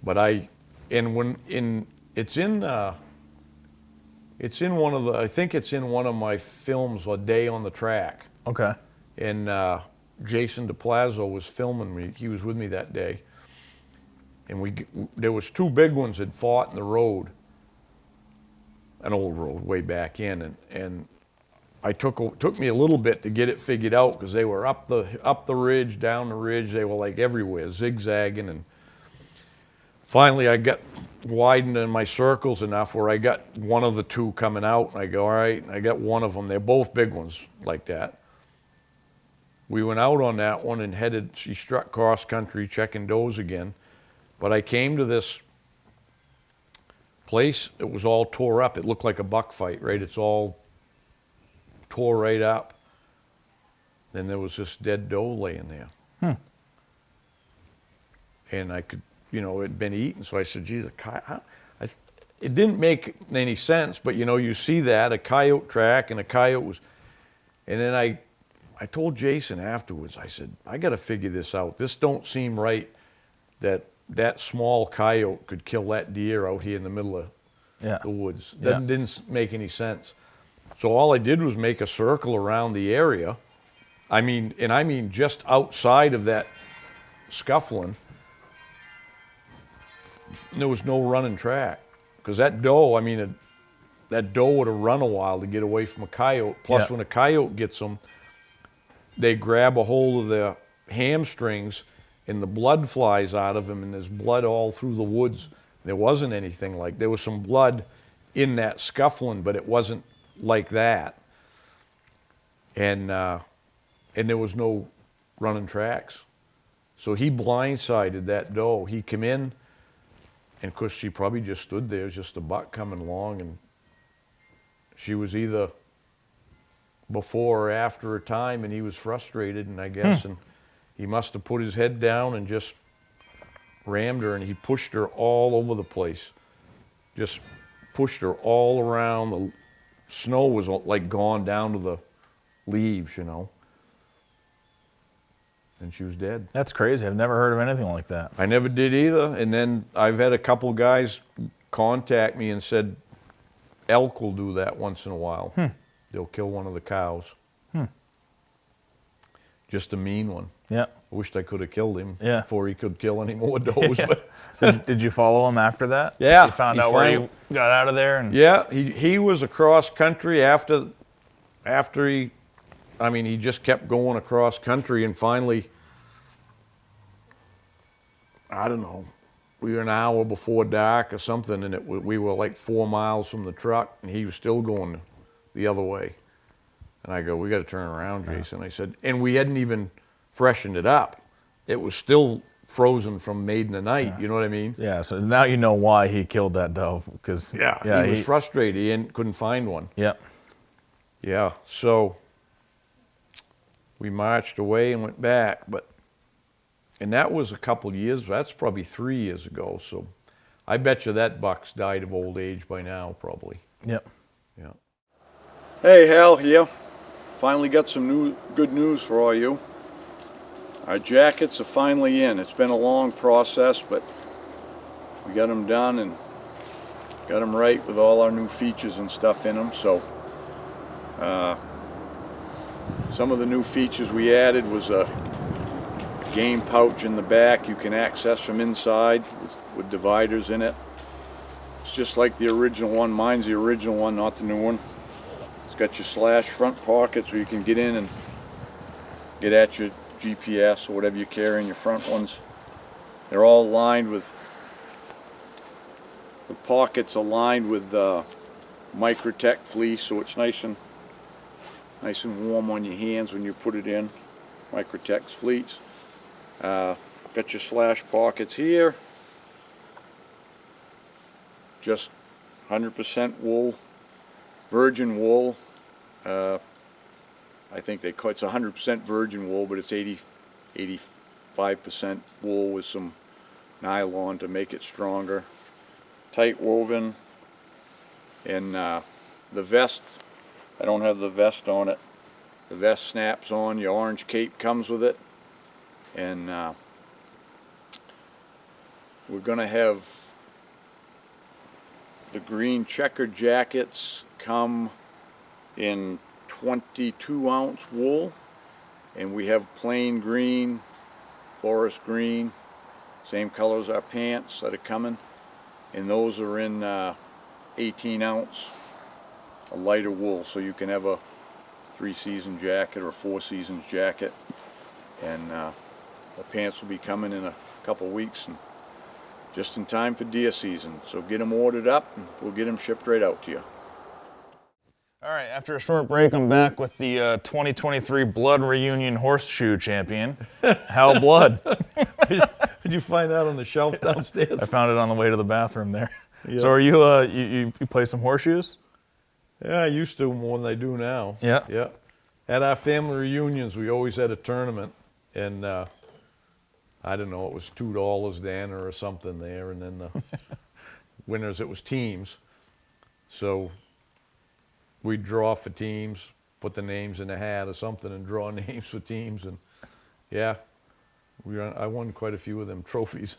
But it's in one of the, I think it's in one of my films, A Day on the Track. Okay. And Jason DePlazo was filming me. He was with me that day. And there was 2 big ones that fought in the road, an old road way back in, and I took me a little bit to get it figured out because they were up the ridge, down the ridge. They were like everywhere, zigzagging, and finally I got widened in my circles enough where I got one of the 2 coming out, and I go, all right, and I got one of them. They're both big ones like that. We went out on that one and she struck cross country checking does again. But I came to this place, it was all tore up. It looked like a buck fight, right? It's all tore right up. Then there was this dead doe laying there. And I could, you know, it had been eaten. So I said, geez, it didn't make any sense, but you know, you see that, a coyote track, and a coyote was, and then I told Jason afterwards, I said, I got to figure this out. This don't seem right that small coyote could kill that deer out here in the middle of the woods. That didn't make any sense. So all I did was make a circle around the area. I mean just outside of that scuffling. There was no running track. Because that doe, that doe would have run a while to get away from a coyote. Plus, when a coyote gets them, they grab a hold of their hamstrings and the blood flies out of him, and there's blood all through the woods. There wasn't anything there was some blood in that scuffling, but it wasn't like that. And there was no running tracks. So he blindsided that doe. He came in, and of course she probably just stood there, just a buck coming along, and she was either before or after her time, and he was frustrated, and I guess, and he must have put his head down and just rammed her, and he pushed her all over the place. Just pushed her all around. The snow was like gone down to the leaves, you know. And she was dead. That's crazy. I've never heard of anything like that. I never did either. And then I've had a couple guys contact me and said elk will do that once in a while. They'll kill one of the cows. Just a mean one. Yeah. I wished I could have killed him before he could kill any more does. Did you follow him after that? Yeah. You found out where he got out of there? And... Yeah, he was across country after he just kept going across country, and finally, I don't know, we were an hour before dark or something, and we were like 4 miles from the truck, and he was still going the other way. And I go, we got to turn around, Jason. I said, and we hadn't even freshened it up. It was still frozen from made in the night, you know what I mean? Yeah, so now you know why he killed that doe. Because he was frustrated. He couldn't find one. Yeah. Yeah, so we marched away and went back, and that was a couple years, that's probably 3 years ago, so I bet you that buck's died of old age by now, probably. Yep. Yeah. Hey, Hal here. Finally got some good news for all you. Our jackets are finally in. It's been a long process, but we got them done and got them right with all our new features and stuff in them. So some of the new features we added was a game pouch in the back you can access from inside with dividers in it. It's just like the original one. Mine's the original one, not the new one. It's got your slash front pockets where you can get in and get at your GPS or whatever you carry in your front ones. They're all lined with, the pockets are lined with Microtech fleece, so it's nice and warm on your hands when you put it in. Microtech's fleece. Got your slash pockets here. Just 100% wool, virgin wool. I think they call it's 100% virgin wool, but it's 85% wool with some nylon to make it stronger. Tight woven. And the vest, I don't have the vest on it. The vest snaps on, your orange cape comes with it. And we're gonna have the green checkered jackets come in 22-ounce wool, and we have plain green, forest green, same color as our pants that are coming, and those are in 18-ounce, a lighter wool, so you can have a 3-season jacket or a 4-seasons jacket. And the pants will be coming in a couple weeks, and just in time for deer season. So get them ordered up and we'll get them shipped right out to you. All right, after a short break, I'm back with the 2023 Blood Reunion Horseshoe Champion, Hal Blood. Did you find that on the shelf downstairs? I found it on the way to the bathroom there. Yeah. So are you, you play some horseshoes? Yeah, I used to more than I do now. Yeah. Yeah. At our family reunions, we always had a tournament, and I don't know, it was $2 then or something there, and then the winners, it was teams. So we'd draw for teams, put the names in a hat or something, and draw names for teams, and yeah, I won quite a few of them trophies.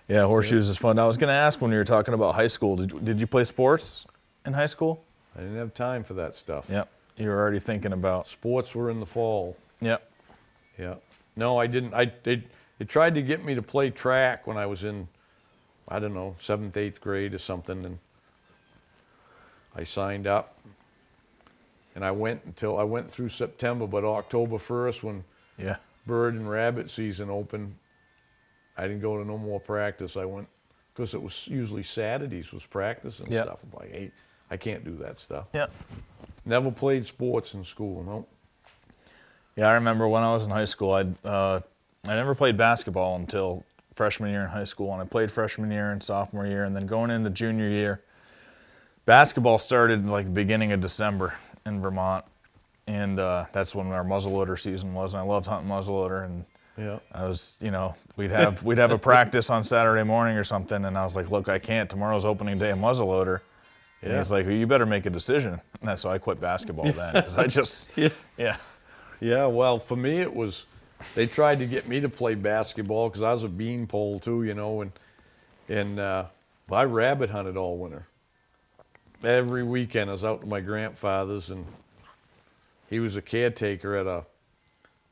Yeah, horseshoes is fun. I was going to ask when you were talking about high school, did you play sports in high school? I didn't have time for that stuff. Yep, you were already thinking about. Sports were in the fall. Yep. Yeah. No, I didn't. They tried to get me to play track when I was in, I don't know, 7th, 8th grade or something, and I signed up, and I went through September, but October 1st, when bird and rabbit season opened, I didn't go to no more practice. I went, because it was usually Saturdays was practice and stuff. I'm like, hey, I can't do that stuff. Yep. Never played sports in school, no. Yeah, I remember when I was in high school, I never played basketball until freshman year in high school, and I played freshman year and sophomore year, and then going into junior year, basketball started like the beginning of December in Vermont, and that's when our muzzleloader season was, and I loved hunting muzzleloader, and I was, we'd have a practice on Saturday morning or something, and I was like, look, I can't, tomorrow's opening day of muzzleloader. And he's like, well, you better make a decision. And so I quit basketball then, because I just, Yeah, well, for me it was, they tried to get me to play basketball because I was a beanpole too, and I rabbit hunted all winter. Every weekend I was out to my grandfather's, and he was a caretaker at a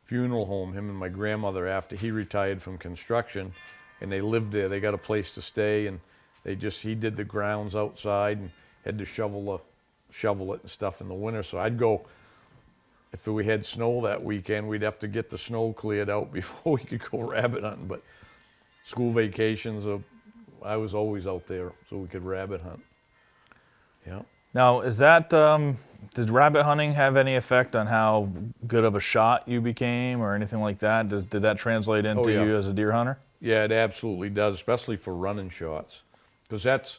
funeral home, him and my grandmother, after he retired from construction, and they lived there. They got a place to stay, and he did the grounds outside and had to shovel it and stuff in the winter. So I'd go, if we had snow that weekend, we'd have to get the snow cleared out before we could go rabbit hunting. But school vacations, I was always out there so we could rabbit hunt. Yeah. Now, is that, did rabbit hunting have any effect on how good of a shot you became or anything like that? Did that translate into you as a deer hunter? Yeah, it absolutely does, especially for running shots. Because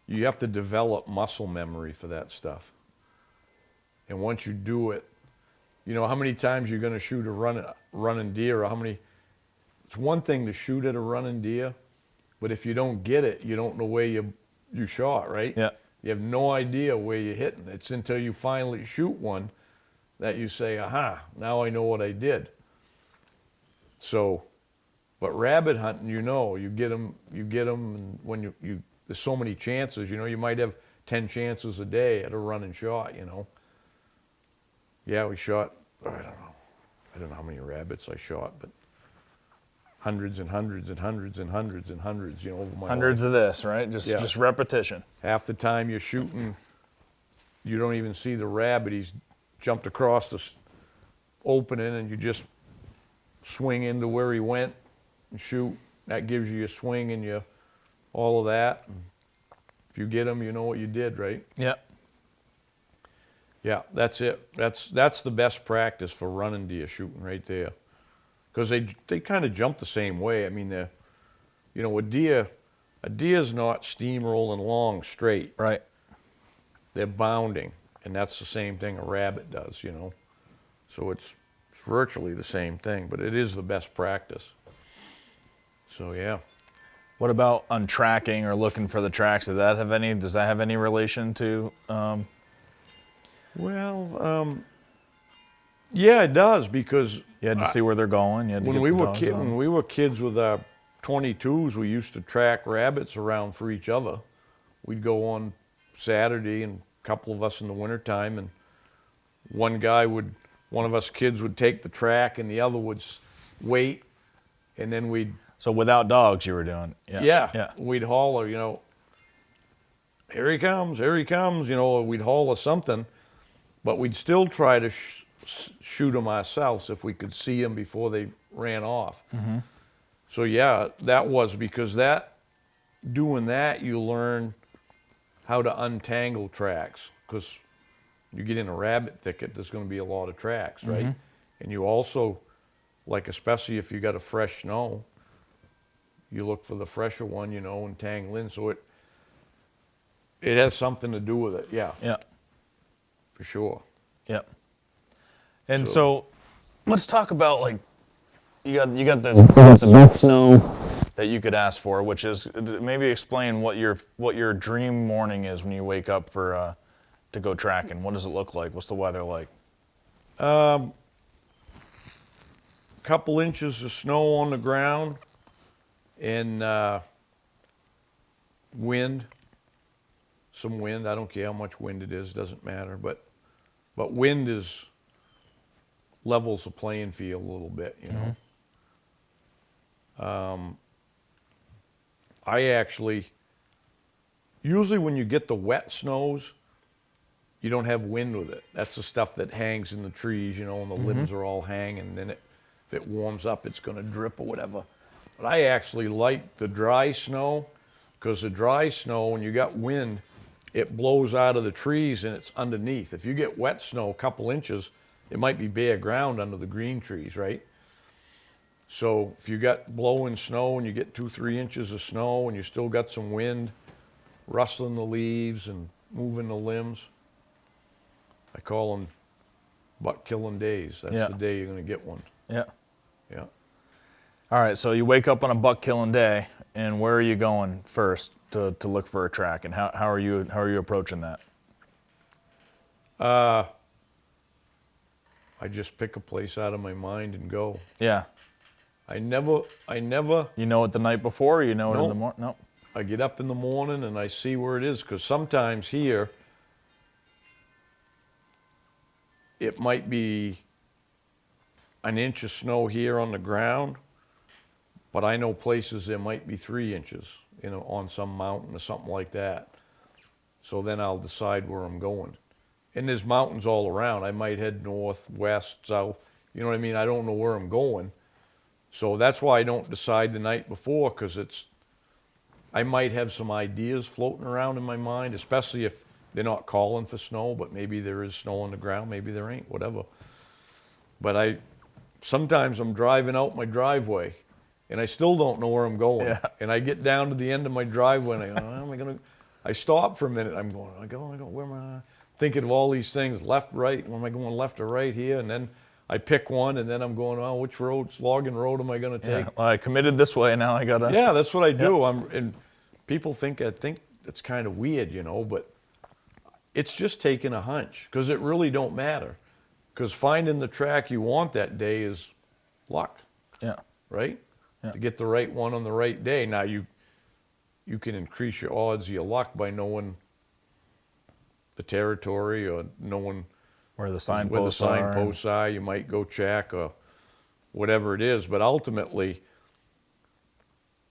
you have to develop muscle memory for that stuff. And once you do it, how many times you're going to shoot a running deer, or it's one thing to shoot at a running deer, but if you don't get it, you don't know where you shot, right? Yeah. You have no idea where you're hitting. It's until you finally shoot one that you say, aha, now I know what I did. So, but rabbit hunting, you get them, and when there's so many chances, you might have 10 chances a day at a running shot, Yeah, we shot, I don't know how many rabbits I shot, but hundreds and hundreds and hundreds and hundreds and hundreds, over my Hundreds life. of this, right? Just repetition. Half the time you're shooting you don't even see the rabbit. He's jumped across the opening, and you just swing into where he went and shoot. That gives you your swing and your all of that. And if you get him, you know what you did, right? Yeah. Yeah, that's it. That's the best practice for running deer shooting right there, because they kind of jump the same way. I mean, a deer's not steamrolling along straight. Right. They're bounding, and that's the same thing a rabbit does, So it's virtually the same thing, but it is the best practice. So yeah. What about on tracking or looking for the tracks? Does that have any relation to? Yeah, it does, because You had to see where they're going. You had to when get we the were dogs on. when we were kids with our 22s, we used to track rabbits around for each other. We'd go on Saturday, and a couple of us in the wintertime, and one of us kids would take the track, and the other would wait, and then we'd So without dogs, you were doing. Yeah. we'd holler, here he comes, we'd holler something, but we'd still try to shoot them ourselves if we could see them before they ran off. Mm-hmm. So yeah, that was because doing that, you learn how to untangle tracks, because you get in a rabbit thicket, there's going to be a lot of tracks, right? Mm-hmm. And you also, like, especially if you got a fresh snow, you look for the fresher one, and tangle in. So it has something to do with it, yeah, Yeah. for sure. Yeah. And So- so let's talk about, like, you got the best snow that you could ask for, which is maybe explain what your dream morning is when you wake up for to go tracking. What does it look like? What's the weather like? Couple inches of snow on the ground, and some wind. I don't care how much wind it is, doesn't matter. But wind levels the playing field a little bit, I actually, usually when you get the wet snows, you don't have wind with it. That's the stuff that hangs in the trees, and the limbs are all hanging, and then if it warms up, it's going to drip or whatever. But I actually like the dry snow, because the dry snow, when you got wind, it blows out of the trees and it's underneath. If you get wet snow, a couple inches, it might be bare ground under the green trees, right? So if you got blowing snow and you get 2-3 inches of snow and you still got some wind rustling the leaves and moving the limbs, I call them buck killing days. That's Yeah. the day you're going to get one. Yeah. Yeah. All right. So you wake up on a buck killing day, and where are you going first to look for a track, and how are you approaching that? I just pick a place out of my mind and go. Yeah. I never. You know it the night before, or you know it in Nope. the morning? No. I get up in the morning and I see where it is, because sometimes here it might be an inch of snow here on the ground, but I know places there might be 3 inches, on some mountain or something like that. So then I'll decide where I'm going. And there's mountains all around. I might head north, west, south. You know what I mean? I don't know where I'm going. So that's why I don't decide the night before, because I might have some ideas floating around in my mind, especially if they're not calling for snow, but maybe there is snow on the ground, maybe there ain't, whatever. But sometimes I'm driving out my driveway, and I still don't know where I'm going. Yeah. And I get down to the end of my driveway, and I go, am I going to... I stop for a minute. I go, where am I? Thinking of all these things, left, right. Am I going left or right here? And then I pick one, and then I'm going, which logging road am I going to take? Yeah. Well, I committed this way, now I gotta. Yeah, that's what I do. And people think it's kind of weird, but it's just taking a hunch, because it really don't matter. Because finding the track you want that day is luck, Yeah. right? Yeah. To get the right one on the right day. Now you can increase your odds of your luck by knowing the territory or knowing Where the where the signposts signposts are. You might go check or whatever it is, but ultimately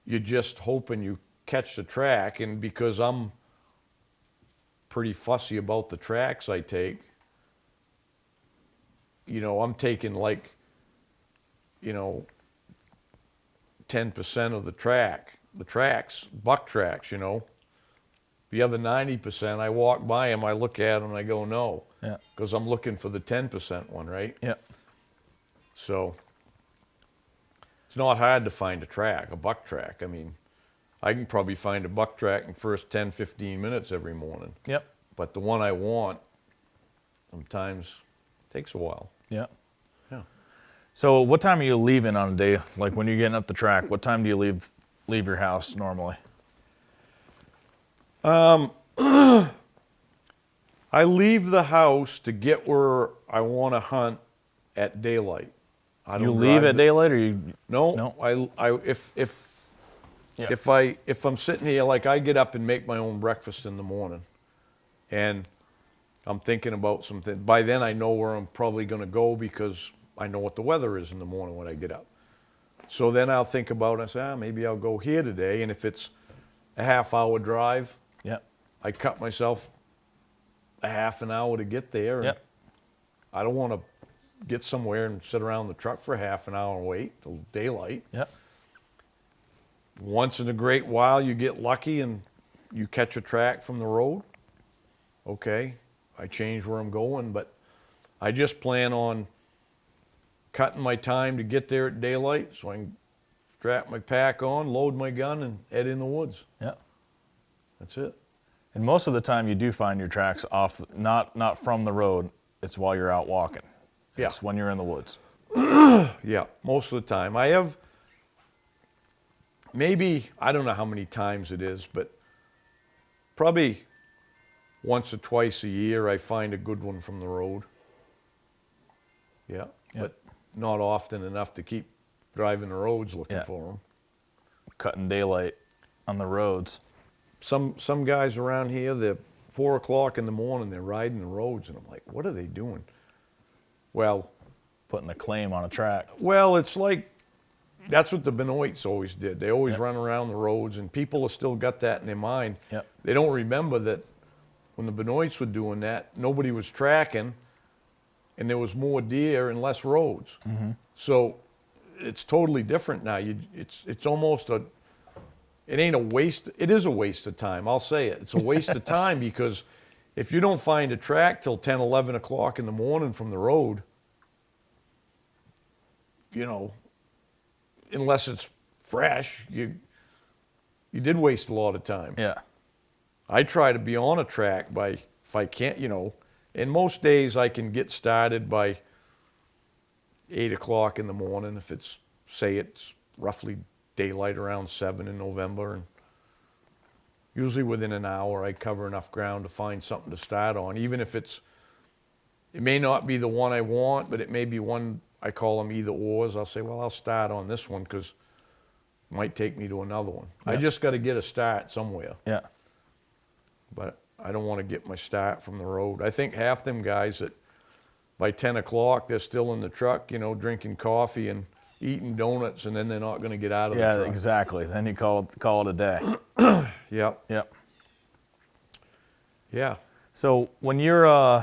you're just hoping you catch the track. And because I'm pretty fussy about the tracks I take. You know, I'm taking like, you know, 10% of the tracks, buck tracks, you know. The other 90%, I walk by them, I look at them, and I go, no. Yeah. Because I'm looking for the 10% one, right? Yeah. So it's not hard to find a buck track. I mean, I can probably find a buck track in the first 10, 15 minutes every morning. Yep. But the one I want sometimes takes a while. Yeah. Yeah. So what time are you leaving on a day? Like when you're getting up the track, what time do you leave your house normally? I leave the house to get where I want to hunt at daylight. I You don't leave drive at daylight, or you? No, No. Yeah. If I'm sitting here, like I get up and make my own breakfast in the morning, and I'm thinking about something. By then, I know where I'm probably going to go because I know what the weather is in the morning when I get up. So then I'll think about it. I say, maybe I'll go here today, and if it's a half-hour drive, Yeah. I cut myself a half an hour to get there. And Yeah. I don't want to get somewhere and sit around the truck for half an hour and wait till daylight. Yeah. Once in a great while, you get lucky and you catch a track from the road. Okay, I change where I'm going, but I just plan on cutting my time to get there at daylight so I can strap my pack on, load my gun, and head in the woods. Yeah. That's it. And most of the time, you do find your tracks off, not from the road. It's while you're out walking. Yeah. It's when you're in the woods. Yeah, most of the time. I have maybe, I don't know how many times it is, but probably once or twice a year I find a good one from the road. Yeah, Yeah. but not often enough to keep driving the roads looking Yeah. for them. Cutting daylight on the roads. Some guys around here, they're 4 o'clock in the morning, they're riding the roads, and I'm like, what are they doing? Well, Putting the claim on a track. it's like, that's what the Benoits always did. They always run around the roads, and people have still got that in their mind. Yep. They don't remember that when the Benoits were doing that, nobody was tracking, and there was more deer and less roads. Mm-hmm. So it's totally different now. It's almost it ain't a waste. It is a waste of time. I'll say it. It's a waste of time because if you don't find a track till 10, 11 o'clock in the morning from the road, you know, unless it's fresh, you did waste a lot of time. Yeah. I try to be on a track if I can't, you know, and most days I can get started by 8 o'clock in the morning if say it's roughly daylight around 7 in November, and usually within an hour I cover enough ground to find something to start on, even if it may not be the one I want, but it may be one. I call them either ors. I'll say, well, I'll start on this one because it might take me to another one. Yeah. I just got to get a start somewhere. Yeah. But I don't want to get my start from the road. I think half them guys that by 10 o'clock, they're still in the truck, you know, drinking coffee and eating donuts, and then they're not going to get out of the Yeah, truck. exactly. Then you call it a day. Yep. Yep. Yeah. So when you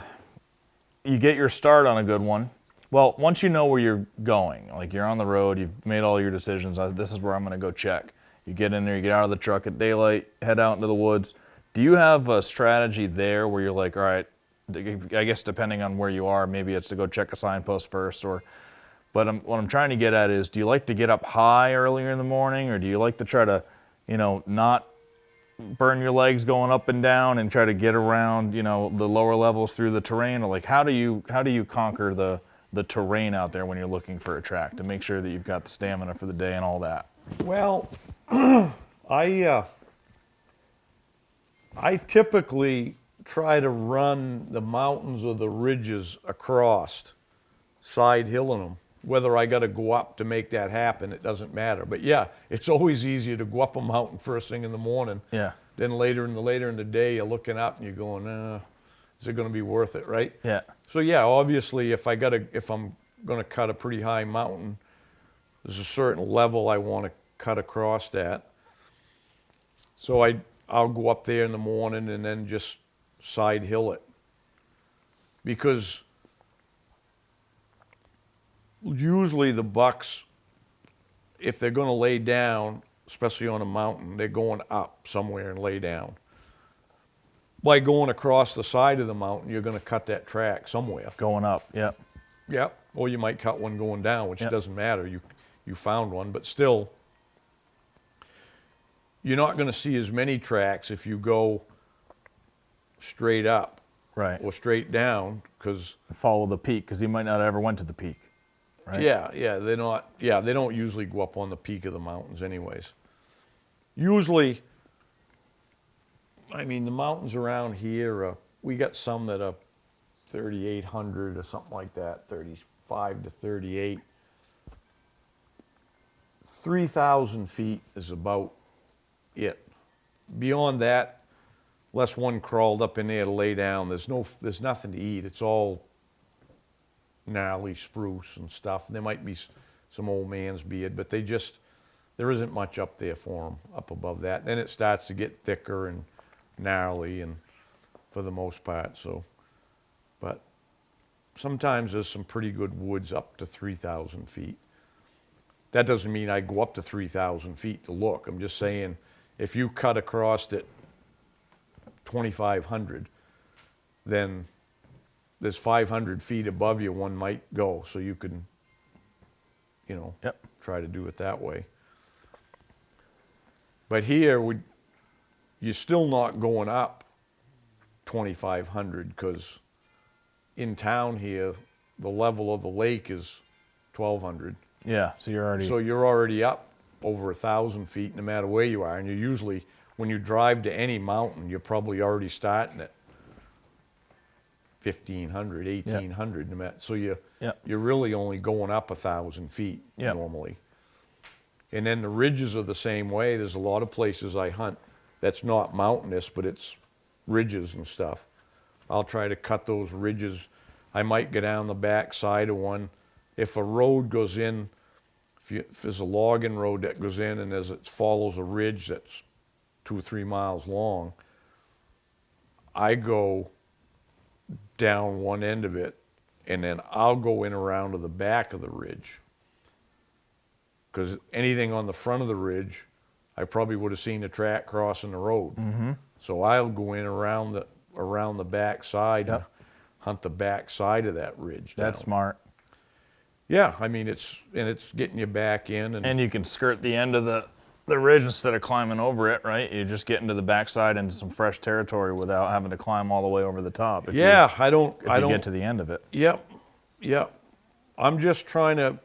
get your start on a good one, well, once you know where you're going, like you're on the road, you've made all your decisions, this is where I'm going to go check. You get in there, you get out of the truck at daylight, head out into the woods. Do you have a strategy there where you're like, all right, I guess depending on where you are, maybe it's to go check a signpost first, but what I'm trying to get at is, do you like to get up high earlier in the morning, or do you like to try to, you know, not burn your legs going up and down and try to get around, you know, the lower levels through the terrain? Or like, how do you conquer the terrain out there when you're looking for a track to make sure that you've got the stamina for the day and all that? Well, I typically try to run the mountains or the ridges across, side hilling them. Whether I got to go up to make that happen, it doesn't matter. But yeah, it's always easier to go up a mountain first thing in the morning. Yeah. Then later in the day, you're looking up and you're going, is it going to be worth it, right? Yeah. So yeah, obviously, if I'm going to cut a pretty high mountain, there's a certain level I want to cut across that. So I'll go up there in the morning and then just side hill it. Because usually the bucks, if they're going to lay down, especially on a mountain, they're going up somewhere and lay down. By going across the side of the mountain, you're going to cut that track somewhere. Going up, yeah. Yep. Or you might cut one going down, which Yep. doesn't matter. You found one, but still, you're not going to see as many tracks if you go straight up Right. or straight down, because Follow the peak, because he might not ever went to the peak. Right? they don't usually go up on the peak of the mountains anyways. Usually, I mean, the mountains around here, we got some that are 3,800 or something like that, 35 to 38. 3,000 feet is about it. Beyond that, unless one crawled up in there to lay down, there's nothing to eat. It's all gnarly spruce and stuff. There might be some old man's beard, but there isn't much up there for them, up above that. Then it starts to get thicker and gnarly, and for the most part, so. But sometimes there's some pretty good woods up to 3,000 feet. That doesn't mean I go up to 3,000 feet to look. I'm just saying, if you cut across at 2,500, then there's 500 feet above you one might go, so you can, Yep. try to do it that way. But here, you're still not going up 2,500, because in town here, the level of the lake is 1,200. Yeah, so you're already... So you're already up over 1,000 feet no matter where you are. And you're usually, when you drive to any mountain, you're probably already starting at 1,500, 1,800. No matter, so you're really only going up 1,000 feet normally. And then the ridges are the same way. There's a lot of places I hunt that's not mountainous, but it's ridges and stuff. I'll try to cut those ridges. I might go down the back side of one. If a road goes in, if there's a logging road that goes in and it follows a ridge that's 2 or 3 miles long, I go down one end of it, and then I'll go in around to the back of the ridge. Because anything on the front of the ridge, I probably would have seen a track crossing the road. Mm-hmm. So I'll go in around the back side and hunt the back side of that ridge down. That's smart. Yeah, I mean, it's getting you back in. And you can skirt the end of the ridge instead of climbing over it, right? You just get into the backside into some fresh territory without having to climb all the way over the top. If you get to the end of it. Yep. I'm just trying to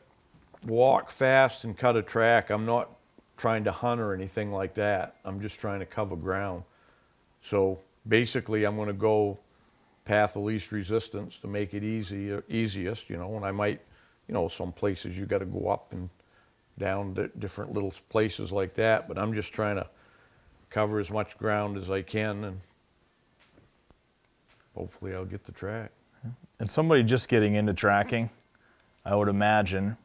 walk fast and cut a track. I'm not trying to hunt or anything like that. I'm just trying to cover ground. So basically, I'm going to go path of least resistance to make it easiest, and I might, some places you got to go up and down to different little places like that, but I'm just trying to cover as much ground as I can, and hopefully I'll get the track. And somebody just getting into tracking, I would imagine,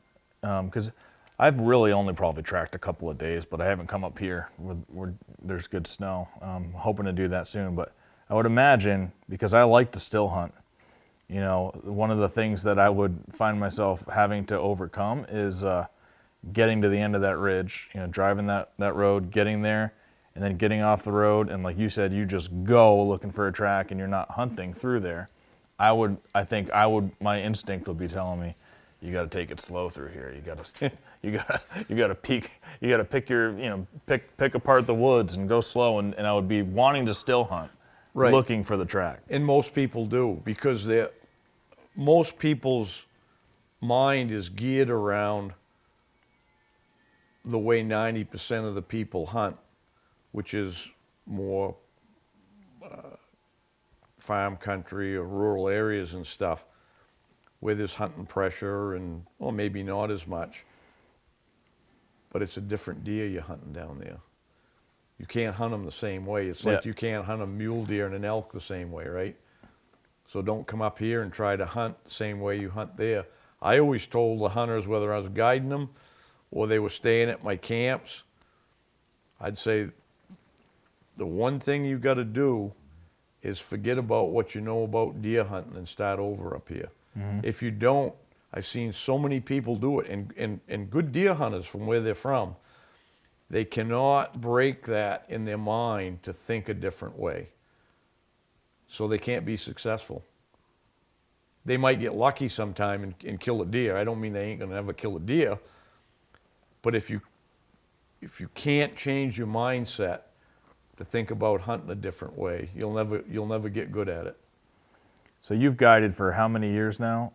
because I've really only probably tracked a couple of days, but I haven't come up here where there's good snow. I'm hoping to do that soon, but I would imagine, because I like to still hunt, one of the things that I would find myself having to overcome is getting to the end of that ridge, driving that road, getting there, and then getting off the road, and like you said, you just go looking for a track and you're not hunting through there. My instinct would be telling me, you got to take it slow through here. You got to pick your, pick apart the woods and go slow, and I would be wanting to still hunt, right, looking for the track. And most people do, because most people's mind is geared around the way 90% of the people hunt, which is more farm country or rural areas and stuff, where there's hunting pressure and, well, maybe not as much. But it's a different deer you're hunting down there. You can't hunt them the same way. It's like you can't hunt a mule deer and an elk the same way, right? So don't come up here and try to hunt the same way you hunt there. I always told the hunters, whether I was guiding them or they were staying at my camps, I'd say the one thing you've got to do is forget about what you know about deer hunting and start over up here. If you don't, I've seen so many people do it, and good deer hunters from where they're from, they cannot break that in their mind to think a different way. So they can't be successful. They might get lucky sometime and kill a deer. I don't mean they ain't gonna ever kill a deer, but if you can't change your mindset to think about hunting a different way, you'll never get good at it. So you've guided for how many years now?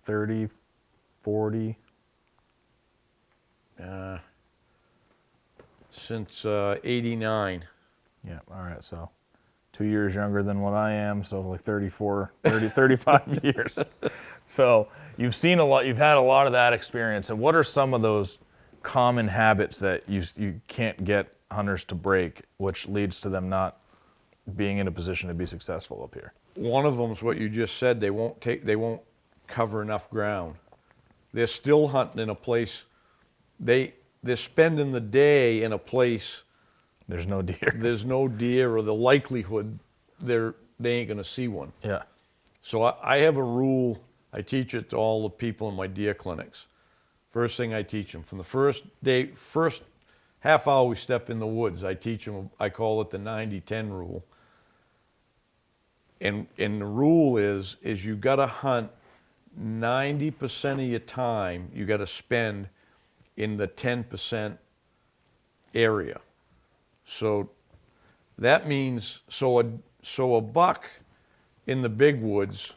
30, 40? Since 89. Yeah, all right, so 2 years younger than what I am, so like 35 years. So you've seen a lot, you've had a lot of that experience, and what are some of those common habits that you can't get hunters to break, which leads to them not being in a position to be successful up here? One of them is what you just said. They won't cover enough ground. They're still hunting in a place. They're spending the day in a place. There's no deer. There's no deer, or the likelihood they ain't gonna see one. Yeah. So I have a rule. I teach it to all the people in my deer clinics. First thing I teach them, from the first half hour we step in the woods, I teach them. I call it the 90-10 rule. And the rule is you got to hunt 90% of your time. You got to spend in the 10% area. So that means so a buck in the big woods,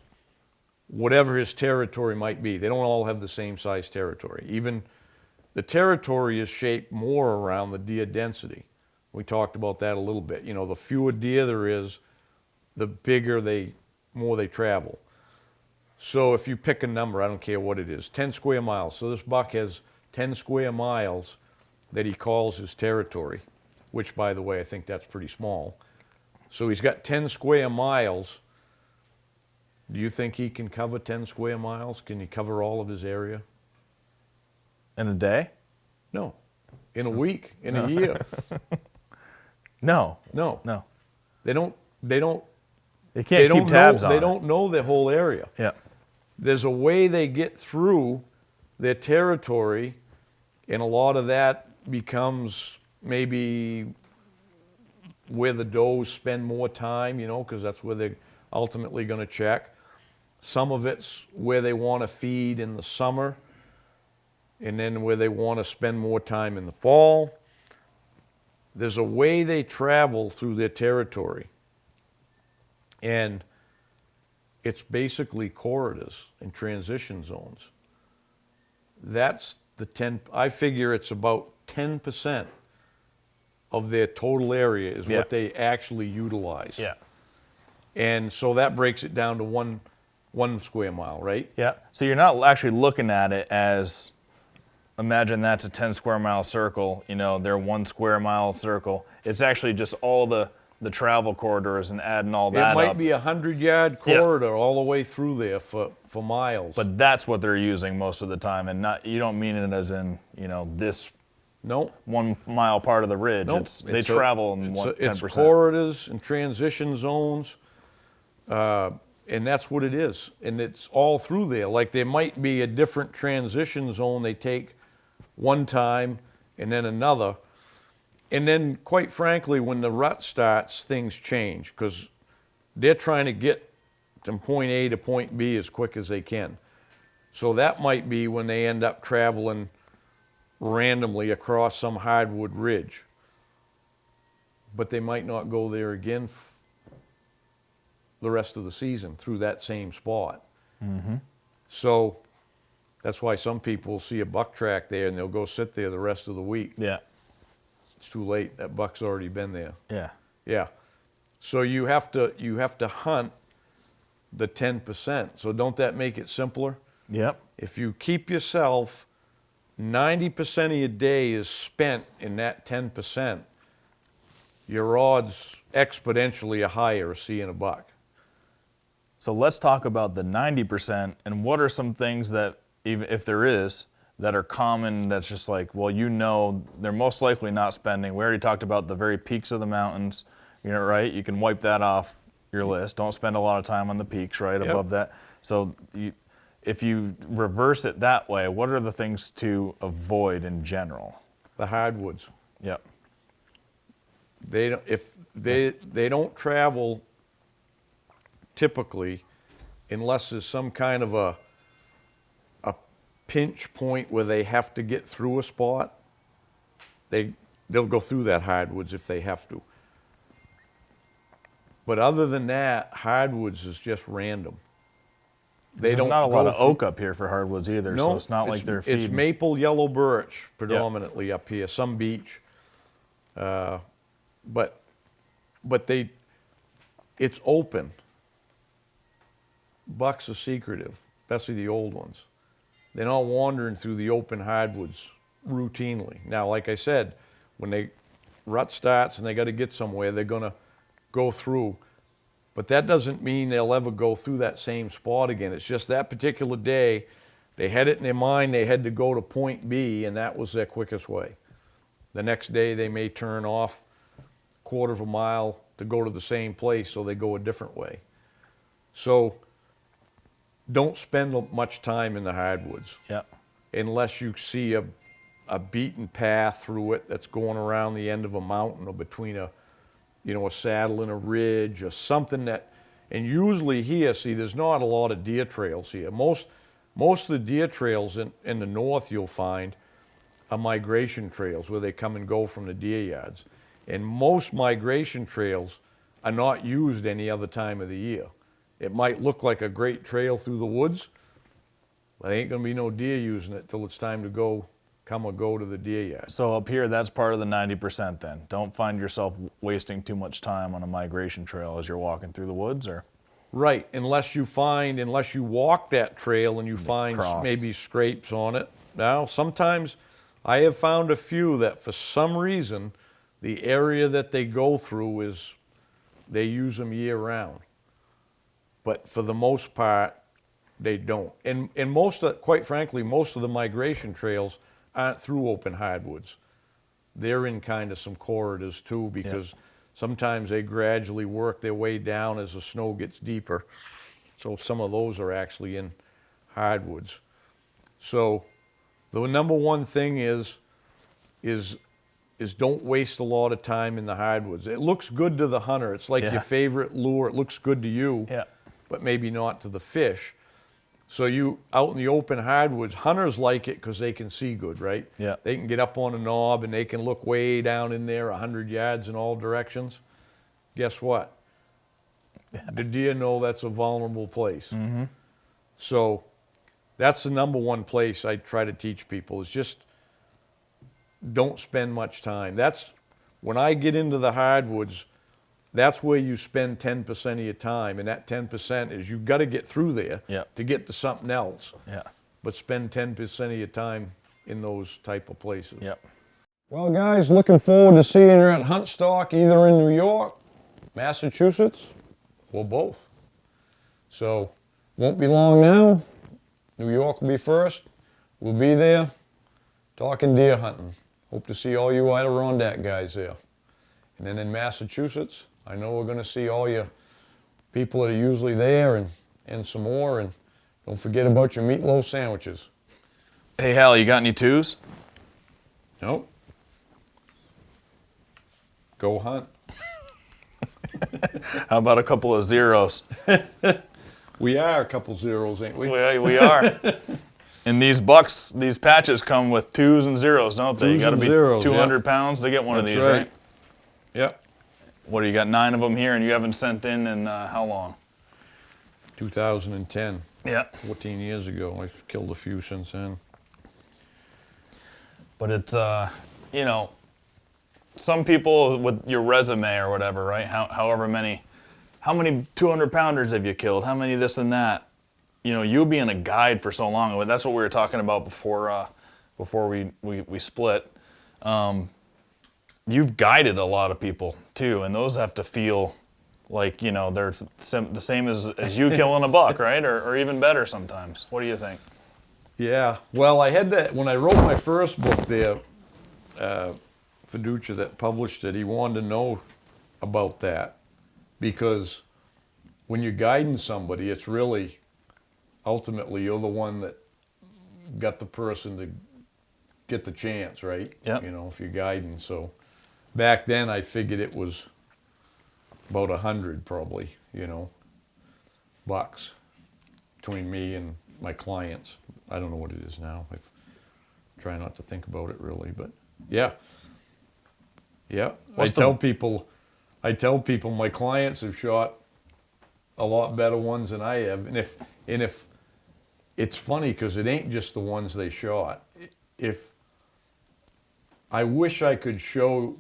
whatever his territory might be, they don't all have the same size territory. Even the territory is shaped more around the deer density. We talked about that a little bit. You know, the fewer deer there is, the more they travel. So if you pick a number, I don't care what it is, 10 square miles. So this buck has 10 square miles that he calls his territory, which, by the way, I think that's pretty small. So he's got 10 square miles. Do you think he can cover 10 square miles? Can he cover all of his area? In a day? No. In a week? In a year? No. No. No. They don't They can't keep tabs on They it. don't know their whole area. Yeah. There's a way they get through their territory, and a lot of that becomes maybe where the does spend more time, you know, because that's where they're ultimately going to check. Some of it's where they want to feed in the summer, and then where they want to spend more time in the fall. There's a way they travel through their territory. And it's basically corridors and transition zones. That's the 10, I figure it's about 10% of their total area is what they actually utilize. Yeah. And so that breaks it down to one square mile, right? Yeah. So you're not actually looking at it as, imagine that's a 10 square mile circle, you know, they're 1 square mile circle. It's actually just all the travel corridors and adding all that up. It might up. be 100-yard corridor all the way through there for miles. But that's what they're using most of the time, and not, you don't mean it as in, you know, this 1 mile part of the ridge. Nope. They travel in 10%. It's corridors and transition zones, and that's what it is. And it's all through there. Like there might be a different transition zone they take one time and then another. And then, quite frankly, when the rut starts, things change because they're trying to get from point A to point B as quick as they can. So that might be when they end up traveling randomly across some hardwood ridge. But they might not go there again the rest of the season through that same spot. Mm-hmm. So that's why some people see a buck track there and they'll go sit there the rest of the week. Yeah. It's too late. That buck's already been there. Yeah. Yeah. So you have to hunt the 10%. So don't that make it simpler? Yep. If you keep yourself 90% of your day is spent in that 10%, your odds exponentially are higher of seeing a buck. So let's talk about the 90% and what are some things that, even if there is, that are common that's just like, well, you know, they're most likely not spending. We already talked about the very peaks of the mountains, you know, right? You can wipe that off your list. Don't spend a lot of time on the peaks, right, Yep. above that. So if you reverse it that way, what are the things to avoid in general? The hardwoods. Yep. They don't travel typically unless there's some kind of a pinch point where they have to get through a spot. They'll go through that hardwoods if they have to. But other than that, hardwoods is just random. There's not a lot of oak up here for hardwoods either, so it's not like they're feeding. It's maple, yellow birch predominantly up here, some beech. But it's open. Bucks are secretive, especially the old ones. They're not wandering through the open hardwoods routinely. Now, like I said, when they rut starts and they got to get somewhere, they're going to go through. But that doesn't mean they'll ever go through that same spot again. It's just that particular day, they had it in their mind they had to go to point B, and that was their quickest way. The next day, they may turn off a quarter of a mile to go to the same place, so they go a different way. So don't spend much time in the hardwoods unless you see a beaten path through it that's going around the end of a mountain or between a saddle and a ridge or something that, and usually here, see, there's not a lot of deer trails here. Most of the deer trails in the north you'll find are migration trails where they come and go from the deer yards. And most migration trails are not used any other time of the year. It might look like a great trail through the woods, but there ain't gonna be no deer using it till it's time to go to the deer yard. So up here, that's part of the 90% then. Don't find yourself wasting too much time on a migration trail as you're walking through the woods, or? Right, unless you walk that trail and you find maybe scrapes on it. Now, sometimes I have found a few that for some reason, the area that they go through they use them year round. But for the most part, they don't. And quite frankly, most of the migration trails aren't through open hardwoods. They're in kind of some corridors too, because sometimes they gradually work their way down as the snow gets deeper. So some of those are actually in hardwoods. So the number one thing is don't waste a lot of time in the hardwoods. It looks good to the hunter. It's like your favorite lure. It looks good to you, but maybe not to the fish. So you out in the open hardwoods, hunters like it because they can see good, right? Yeah. They can get up on a knob and they can look way down in there 100 yards in all directions. Guess what? The deer know that's a vulnerable place. Mm-hmm. So that's the number one place I try to teach people is just don't spend much time. That's when I get into the hardwoods, that's where you spend 10% of your time, and that 10% is you've got to get through there to get to something else. Yeah. But spend 10% of your time in those type of places. Yep. Well, guys, looking forward to seeing you at Huntstock, either in New York, Massachusetts, or both. So, won't be long now. New York will be first. We'll be there talking deer hunting. Hope to see all you Adirondack guys there. And then in Massachusetts, I know we're going to see all you people that are usually there and some more. And don't forget about your meatloaf sandwiches. Hey, Hal, you got any twos? Nope. Go hunt. How about a couple of zeros? We are a couple zeros, ain't we? We are. And these bucks, these patches come with twos and zeros, don't they? You got to be zeros, 200 pounds to get one of these, right? Yep. What do you got? 9 of them here, and you haven't sent in how long? 2010. Yeah. 14 years ago. I've killed a few since then. But it's, some people with your resume or whatever, right? How many 200-pounders have you killed? How many this and that? You being a guide for so long, that's what we were talking about before we split. You've guided a lot of people too, and those have to feel like they're the same as you killing a buck, right? Or even better sometimes. What do you think? Yeah. Well, I had that when I wrote my first book there. Fiducia that published it, he wanted to know about that because when you're guiding somebody, it's really, ultimately, you're the one that got the person to get the chance, right? Yep. You know, if you're guiding. So back then I figured it was about 100 probably, you know, bucks between me and my clients. I don't know what it is now. I try not to think about it really, but yeah. Yeah. I tell people my clients have shot a lot better ones than I have. And if it's funny because it ain't just the ones they shot. If I wish I could show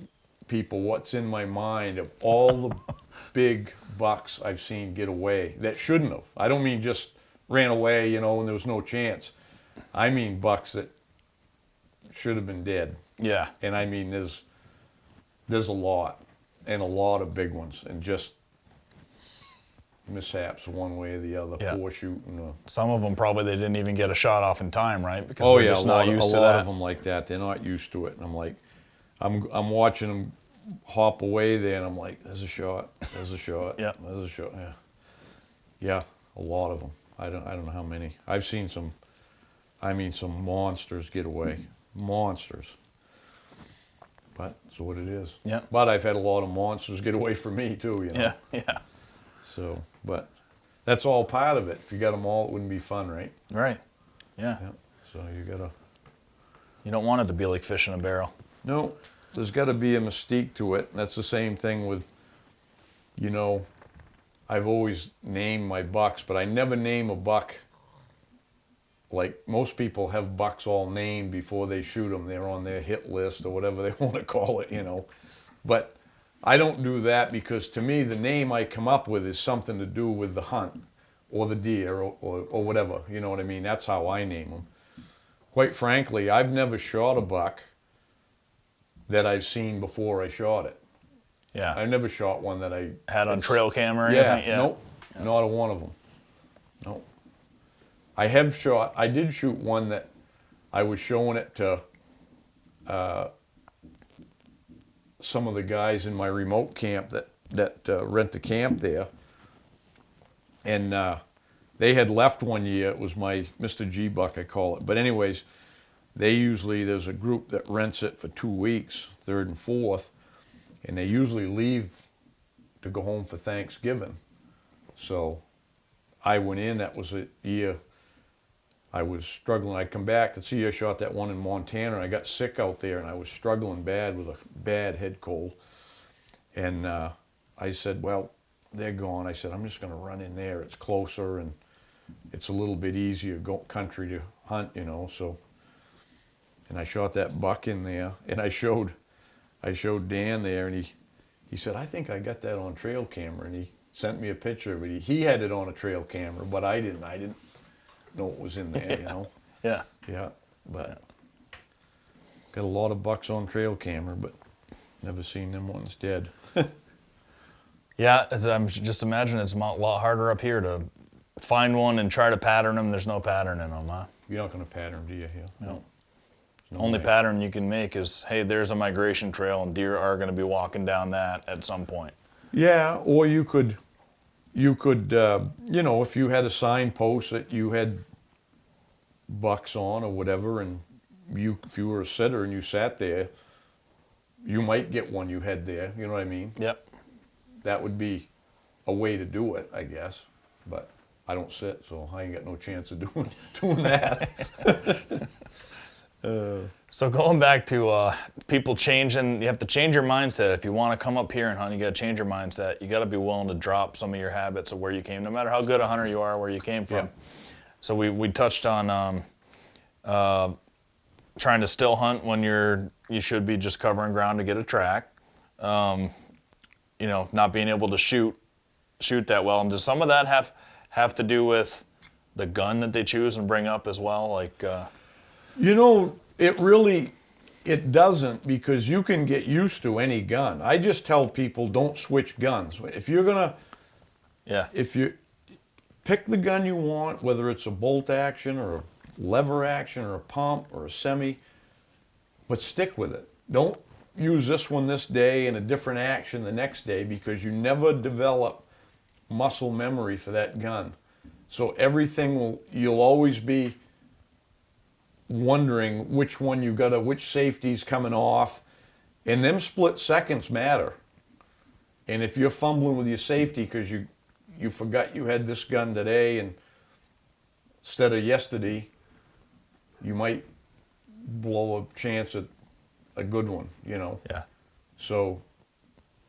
people what's in my mind of all the big bucks I've seen get away that shouldn't have. I don't mean just ran away, you know, and there was no chance. I mean bucks that should have been dead. Yeah. And I mean there's a lot, and a lot of big ones, and just mishaps one way or the other. Yeah. Poor shooting. Some of them probably they didn't even get a shot off in time, right? Because Oh they're yeah, just not used to a lot that. of them like that. They're not used to it, and I'm like, I'm watching them hop away there, and I'm like, there's a shot, there's a shot, Yeah. there's a shot. Yeah, yeah, a lot of them. I don't know how many. I've seen some. I mean, some monsters get away, monsters. But that's what it is. Yeah. But I've had a lot of monsters get away from me too. You know. Yeah, yeah. So, but that's all part of it. If you got them all, it wouldn't be fun, right? Right. Yeah. Yeah. So you gotta. You don't want it to be like fish in a barrel. No, there's got to be a mystique to it. That's the same thing with, you know, I've always named my bucks, but I never name a buck. Like most people have bucks all named before they shoot them. They're on their hit list or whatever they want to call it, you know. But I don't do that because to me the name I come up with is something to do with the hunt or the deer or whatever. You know what I mean? That's how I name them. Quite frankly, I've never shot a buck that I've seen before I shot it. Yeah. I never shot one that I Had on trail cam or yeah, anything? Yeah. nope, not a one of them. Nope. I did shoot one that I was showing it to some of the guys in my remote camp that rent the camp there. And they had left one year. It was my Mr. G buck, I call it. But anyways, there's a group that rents it for 2 weeks, 3rd and 4th, and they usually leave to go home for Thanksgiving. So I went in, that was a year I was struggling. I come back, it's the year I shot that one in Montana, and I got sick out there, and I was struggling bad with a bad head cold. And I said, well, they're gone. I said, I'm just going to run in there. It's closer, and it's a little bit easier country to hunt, you know. So, and I shot that buck in there, and I showed Dan there, and he said, I think I got that on trail camera, and he sent me a picture of it. He had it on a trail camera, but I didn't know what was in there, you know. Yeah. Yeah, but got a lot of bucks on trail camera, but never seen them ones dead. Yeah, I'm just imagining it's a lot harder up here to find one and try to pattern them. There's no pattern in them, huh? You're not going to pattern, do you, here? No. No Only way. pattern you can make is, hey, there's a migration trail and deer are going to be walking down that at some point. Yeah, or you could, you know, if you had a signpost that you had bucks on or whatever, and if you were a sitter and you sat there, you might get one you had there. You know what I mean? Yep. That would be a way to do it, I guess. But I don't sit, so I ain't got no chance of doing that. So going back to people changing, you have to change your mindset. If you want to come up here and hunt, you got to change your mindset. You got to be willing to drop some of your habits of where you came, no matter how good a hunter you are, where you came from. Yeah. So we touched on trying to still hunt when you should be just covering ground to get a track. You know, not being able to shoot that well. And does some of that have to do with the gun that they choose and bring up as well? Like, You know, it doesn't, because you can get used to any gun. I just tell people don't switch guns. If you pick the gun you want, whether it's a bolt action or a lever action or a pump or a semi, but stick with it. Don't use this one this day and a different action the next day, because you never develop muscle memory for that gun. So you'll always be wondering which one which safety's coming off. And them split seconds matter. And if you're fumbling with your safety because you forgot you had this gun today and instead of yesterday, you might blow a chance at a good one, Yeah. So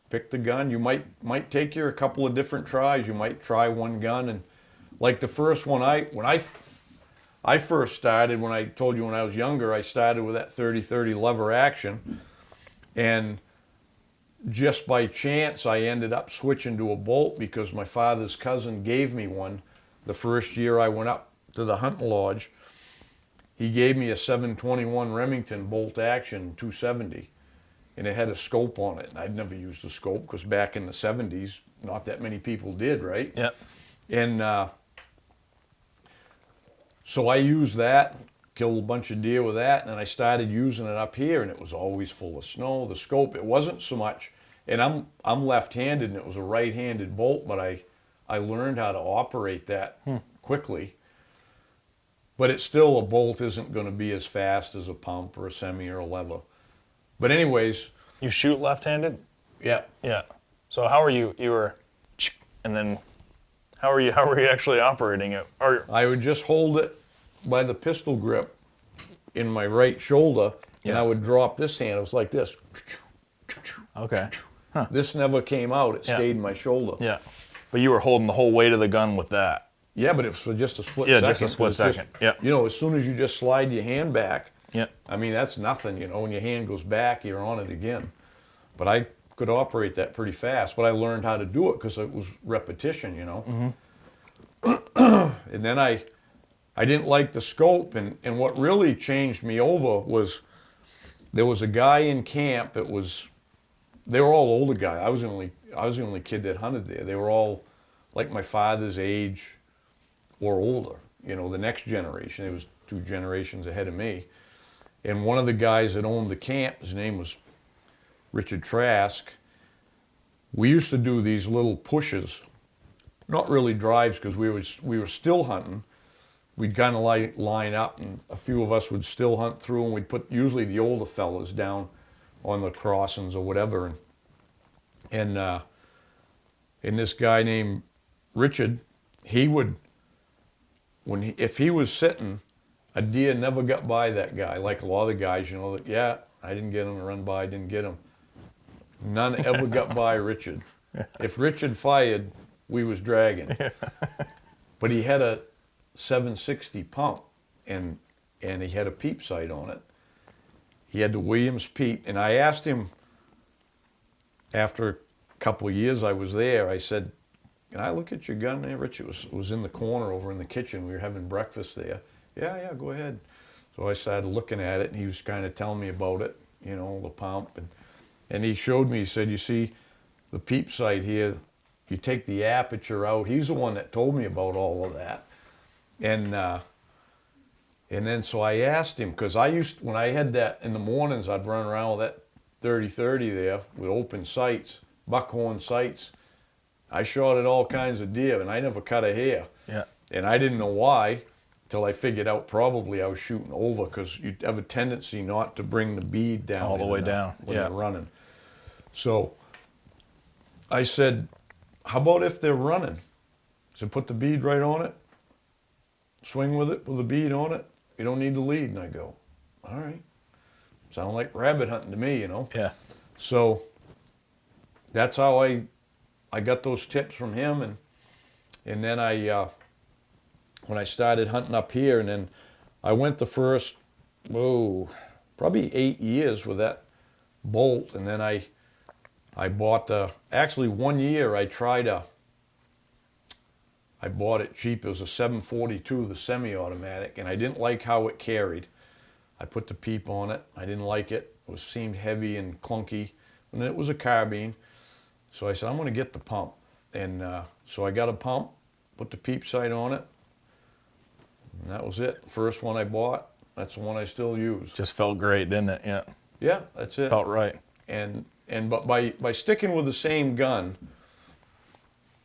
pick the gun. You might take a couple of different tries. You might try one gun, and like the first one, when I first started, when I told you when I was younger, I started with that 30-30 lever action, and just by chance I ended up switching to a bolt because my father's cousin gave me one the first year I went up to the hunting lodge. He gave me a 721 Remington bolt action 270, and it had a scope on it. And I'd never used a scope because back in the 70s, not that many people did, right? Yeah. And so I used that, killed a bunch of deer with that, and then I started using it up here, and it was always full of snow. The scope, it wasn't so much, and I'm left-handed, and it was a right-handed bolt, but I learned how to operate that quickly. But it's still, a bolt isn't going to be as fast as a pump or a semi or a lever. But anyways. You shoot left-handed? Yeah. Yeah. So how are you were, and then how are you actually operating it? I would just hold it by the pistol grip in my right shoulder, and I would drop this hand. It was like this. Okay. Huh. This never came out. It stayed in my shoulder. Yeah. But you were holding the whole weight of the gun with that. Yeah, but it was for just a split second. Yeah, just a split second. Yeah. As soon as you just slide your hand back, yeah. I mean, that's nothing, when your hand goes back, you're on it again. But I could operate that pretty fast, but I learned how to do it because it was repetition, Mm-hmm. And then I didn't like the scope, and what really changed me over was there was a guy in camp. They were all older guys. I was the only kid that hunted there. They were all like my father's age or older, the next generation. It was 2 generations ahead of me. And one of the guys that owned the camp, his name was Richard Trask. We used to do these little pushes, not really drives because we were still hunting. We'd kind of line up, and a few of us would still hunt through, and we'd put usually the older fellas down on the crossings or whatever. And this guy named Richard, he would, if he was sitting, a deer never got by that guy. Like a lot of the guys, I didn't get him to run by, I didn't get him. None ever got by Richard. If Richard fired, we was dragging. But he had a 760 pump, and he had a peep sight on it. He had the Williams peep, and I asked him after a couple of years I was there, I said, "Can I look at your gun there, Richard?" It was in the corner over in the kitchen. We were having breakfast there. Yeah, go ahead. So I started looking at it, and he was kind of telling me about it, the pump. And he showed me, he said, "You see the peep sight here, you take the aperture out." He's the one that told me about all of that. And then so I asked him, because when I had that in the mornings, I'd run around with that 30-30 there with open sights, buckhorn sights. I shot at all kinds of deer, and I never cut a hair. Yeah. And I didn't know why till I figured out probably I was shooting over, because you have a tendency not to bring the bead down all the way down when you're running. So I said, "How about if they're running?" I said, "Put the bead right on it. Swing with it with the bead on it. You don't need the lead." And I go, "All right." Sound like rabbit hunting to me, Yeah. So that's how I got those tips from him, and then when I started hunting up here, and then I went the first probably 8 years with that bolt, and then I bought actually 1 year I bought it cheap. It was a 742, the semi-automatic, and I didn't like how it carried. I put the peep on it. I didn't like it. It seemed heavy and clunky, and it was a carbine. So I said, "I'm going to get the pump." And so I got a pump, put the peep sight on it, and that was it. First one I bought, that's the one I still use. Just felt great, didn't it? Yeah. Yeah, that's it. Felt right. But by sticking with the same gun,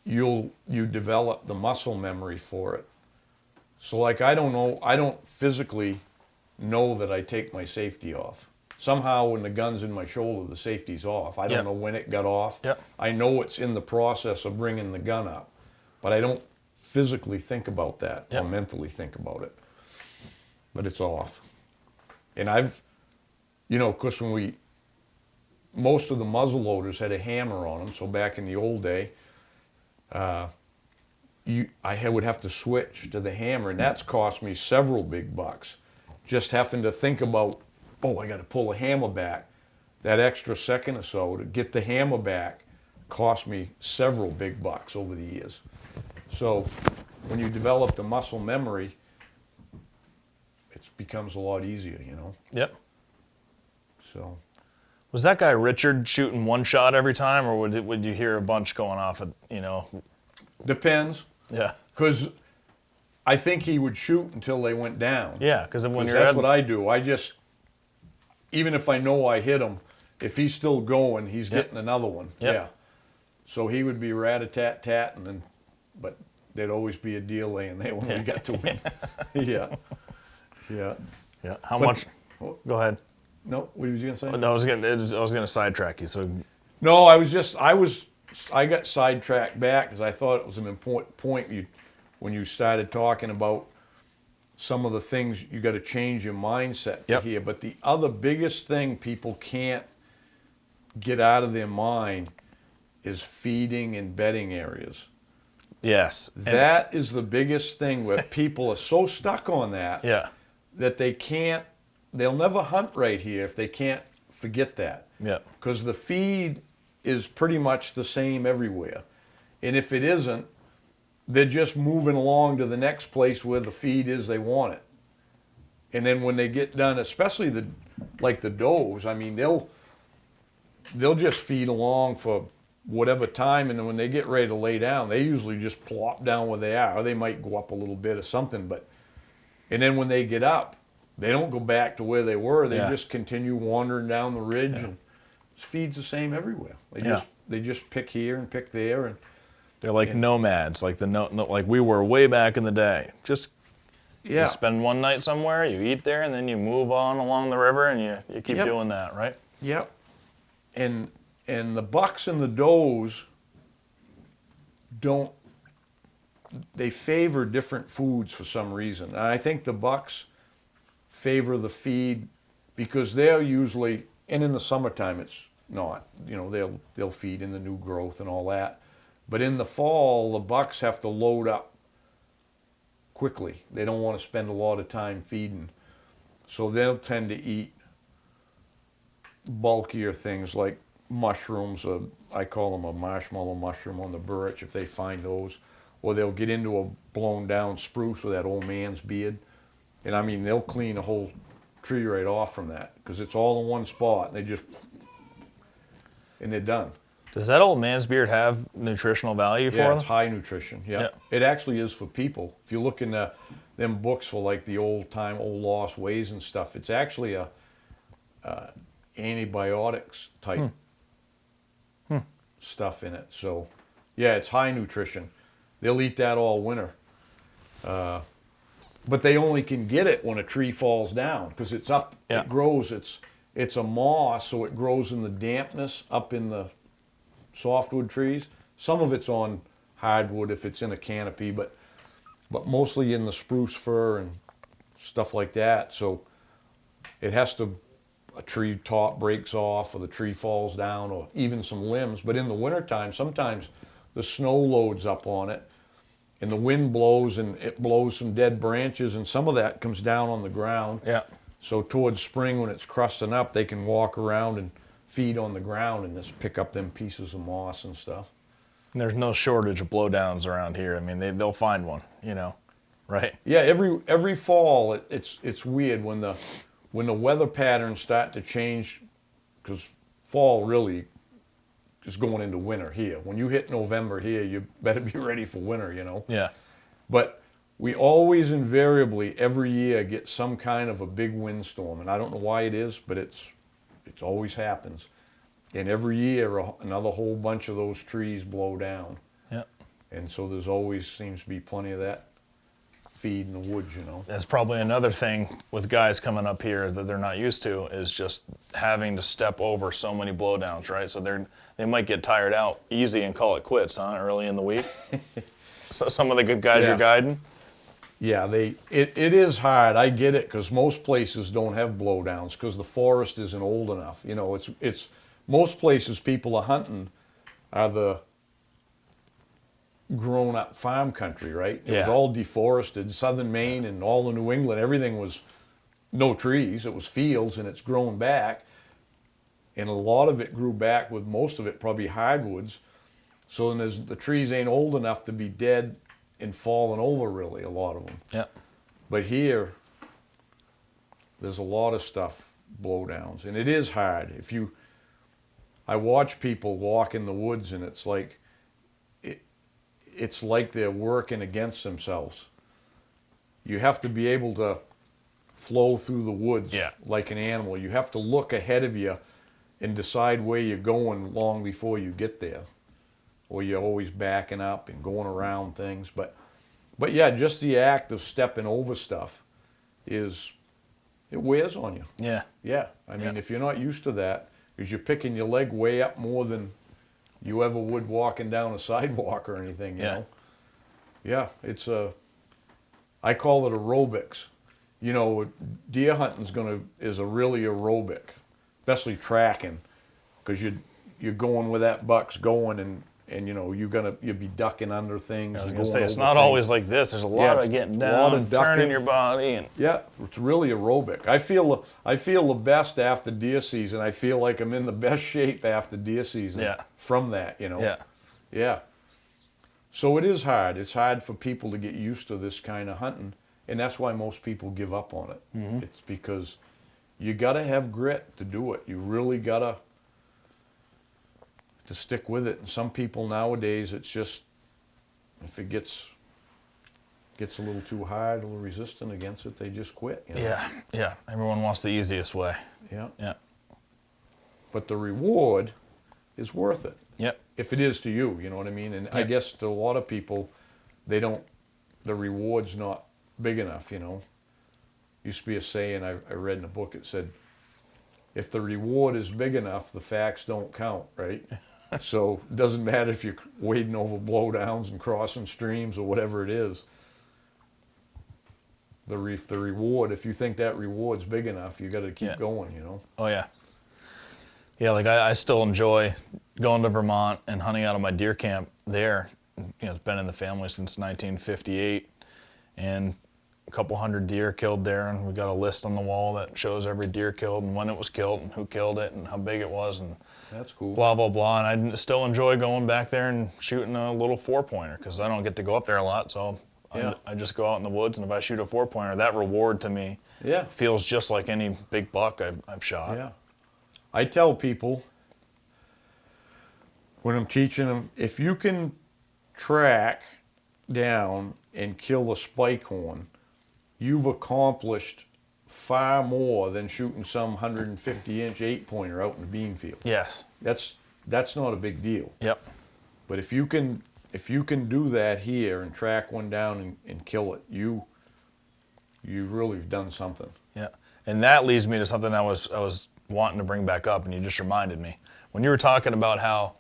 you develop the muscle memory for it. So like I don't physically know that I take my safety off. Somehow when the gun's in my shoulder, the safety's off. I don't know when it got off. Yep. I know it's in the process of bringing the gun up, but I don't physically think about that or mentally think about it. But it's off. And I've, of course most of the muzzle loaders had a hammer on them, so back in the old day, I would have to switch to the hammer, and that's cost me several big bucks. Just having to think about, I got to pull the hammer back. That extra second or so to get the hammer back cost me several big bucks over the years. So when you develop the muscle memory, it becomes a lot easier, Yep. So. Was that guy Richard shooting one shot every time, or would you hear a bunch going off at, Depends. Yeah. Because I think he would shoot until they went down. Yeah, because when you're that's what I do. Even if I know I hit him, if he's still going, he's getting another one. Yep. Yeah. So he would be rat-a-tat-tat, but there'd always be a deal laying there when we got to him. Yeah. Yeah. Yeah. How much? Go ahead. No, what was you gonna say? No, I was gonna sidetrack you. So. No, I got sidetracked back because I thought it was an important point when you started talking about some of the things you got to change your mindset to here. But the other biggest thing people can't get out of their mind is feeding and bedding areas. Yes. That is the biggest thing where people are so stuck on that that they'll never hunt right here if they can't forget that. Yeah. Because the feed is pretty much the same everywhere. And if it isn't, they're just moving along to the next place where the feed is they want it. And then when they get done, especially the does, I mean, they'll just feed along for whatever time, and then when they get ready to lay down, they usually just plop down where they are, or they might go up a little bit or something. And then when they get up, they don't go back to where they were. They just continue wandering down the ridge, and feed's the same everywhere. They just pick here and pick there, and they're like nomads, like like we were way back in the day. Just you spend one night somewhere, you eat there, and then you move on along the river, and you keep doing that, right? Yep. And the bucks and the does they favor different foods for some reason. And I think the bucks favor the feed because they're usually, and in the summertime it's not, they'll feed in the new growth and all that. But in the fall, the bucks have to load up quickly. They don't want to spend a lot of time feeding. So they'll tend to eat bulkier things like mushrooms, I call them a marshmallow mushroom on the birch if they find those. Or they'll get into a blown down spruce with that old man's beard. And I mean, they'll clean a whole tree right off from that because it's all in one spot. And they're done. Does that old man's beard have nutritional value for them? Yeah, it's high nutrition. Yeah. It actually is for people. If you look in them books for like the old lost ways and stuff, it's actually a antibiotics type stuff in it. So, yeah, it's high nutrition. They'll eat that all winter. But they only can get it when a tree falls down because it's up, it grows, it's a moss, so it grows in the dampness up in the softwood trees. Some of it's on hardwood if it's in a canopy, but mostly in the spruce fir and stuff like that. So it has to, a tree top breaks off or the tree falls down or even some limbs. But in the wintertime, sometimes the snow loads up on it and the wind blows and it blows some dead branches and some of that comes down on the ground. Yeah. So towards spring when it's crusting up, they can walk around and feed on the ground and just pick up them pieces of moss and stuff. And there's no shortage of blowdowns around here. I mean, they'll find one, right? Yeah, every fall it's weird when the weather patterns start to change because fall really is going into winter here. When you hit November here, you better be ready for winter, Yeah. But we always invariably every year get some kind of a big windstorm, and I don't know why it is, but it always happens. And every year another whole bunch of those trees blow down. Yeah. And so there's always seems to be plenty of that feed in the woods, you know. That's probably another thing with guys coming up here that they're not used to is just having to step over so many blowdowns, right? So they might get tired out easy and call it quits, huh? Early in the week. So some of the good guys you're guiding. Yeah, it is hard. I get it because most places don't have blowdowns because the forest isn't old enough. You know, it's most places people are hunting are the grown-up farm country, right? It was all deforested. Southern Maine and all of New England, everything was no trees. It was fields, and it's grown back. And a lot of it grew back with most of it probably hardwoods. So then the trees ain't old enough to be dead and falling over, really, a lot of them. Yeah. But here, there's a lot of stuff, blowdowns, and it is hard. I watch people walk in the woods, and it's like they're working against themselves. You have to be able to flow through the woods like an animal. You have to look ahead of you and decide where you're going long before you get there. Or you're always backing up and going around things. But yeah, just the act of stepping over stuff it wears on you. Yeah. Yeah. I mean, if you're not used to that, because you're picking your leg way up more than you ever would walking down a sidewalk or anything, you know? Yeah, I call it aerobics. You know, deer hunting is a really aerobic, especially tracking, because you're going where that buck's going, and you know you'll be ducking under things. I was and gonna going say it's over not things. always like this. There's a lot of getting down, and turning your body, and yeah, it's really aerobic. I feel the best after deer season. I feel like I'm in the best shape after deer season. Yeah. From that, you know. Yeah. Yeah. So it is hard. It's hard for people to get used to this kind of hunting, and that's why most people give up on it. Mm-hmm. It's because you got to have grit to do it. You really got to stick with it. And some people nowadays, it's just, if it gets a little too hard, a little resistant against it, they just quit. You know? Yeah. Everyone wants the easiest way. Yeah. Yeah. But the reward is worth it. Yep. If it is to you, you know what I mean? And I guess to a lot of people, the reward's not big enough, you know. Used to be a saying I read in a book, it said, if the reward is big enough, the facts don't count, right? So it doesn't matter if you're wading over blowdowns and crossing streams or whatever it is. The reward, if you think that reward's big enough, you got to keep going, you know. Oh yeah. Yeah, like I still enjoy going to Vermont and hunting out of my deer camp there. You know, it's been in the family since 1958, and a couple hundred deer killed there, and we got a list on the wall that shows every deer killed and when it was killed and who killed it and how big it was and that's cool. Blah blah blah. And I still enjoy going back there and shooting a little 4-pointer because I don't get to go up there a lot, so I just go out in the woods, and if I shoot a 4-pointer, that reward to me feels just like any big buck I've shot. Yeah. I tell people when I'm teaching them, if you can track down and kill a spike horn, you've accomplished far more than shooting some 150-inch 8-pointer out in the bean field. Yes. That's not a big deal. Yep. But if you can do that here and track one down and kill it, you really have done something. Yeah. And that leads me to something I was wanting to bring back up, and you just reminded me. When you were talking about how,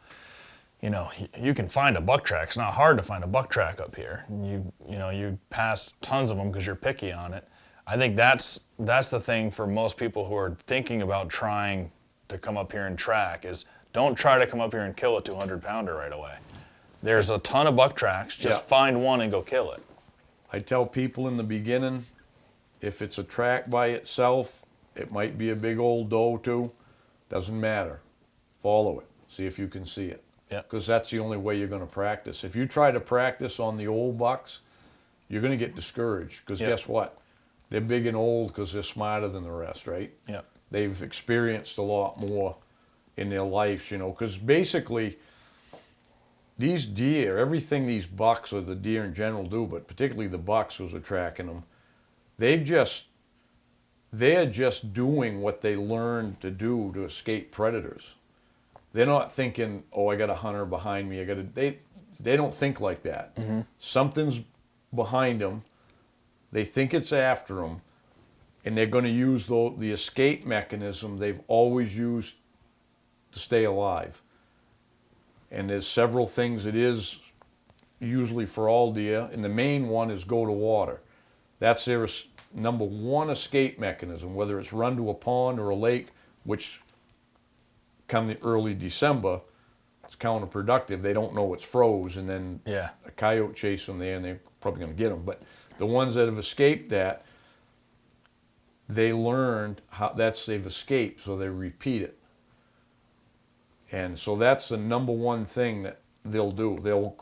you know, you can find a buck track. It's not hard to find a buck track up here. You pass tons of them because you're picky on it. I think that's the thing for most people who are thinking about trying to come up here and track is don't try to come up here and kill a 200-pounder right away. There's a ton of buck tracks. Just find one and go kill it. I tell people in the beginning, if it's a track by itself, it might be a big old doe too. Doesn't matter. Follow it. See if you can see it. Yeah. Because that's the only way you're going to practice. If you try to practice on the old bucks, you're going to get discouraged. Because guess what? They're big and old because they're smarter than the rest, right? Yeah. They've experienced a lot more in their lives, you know. Because basically, these deer, everything these bucks or the deer in general do, but particularly the bucks who's tracking them, they're just doing what they learned to do to escape predators. They're not thinking, oh, I got a hunter behind me. they don't think like that. Something's behind them. They think it's after them, and they're going to use the escape mechanism they've always used to stay alive. And there's several things it is usually for all deer, and the main one is go to water. That's their number one escape mechanism, whether it's run to a pond or a lake, which come the early December, it's counterproductive. They don't know it's froze, and then Yeah. a coyote chase them there, and they're probably going to get them. But the ones that have escaped that, they learned how they've escaped, so they repeat it. And so that's the number one thing that they'll do. They'll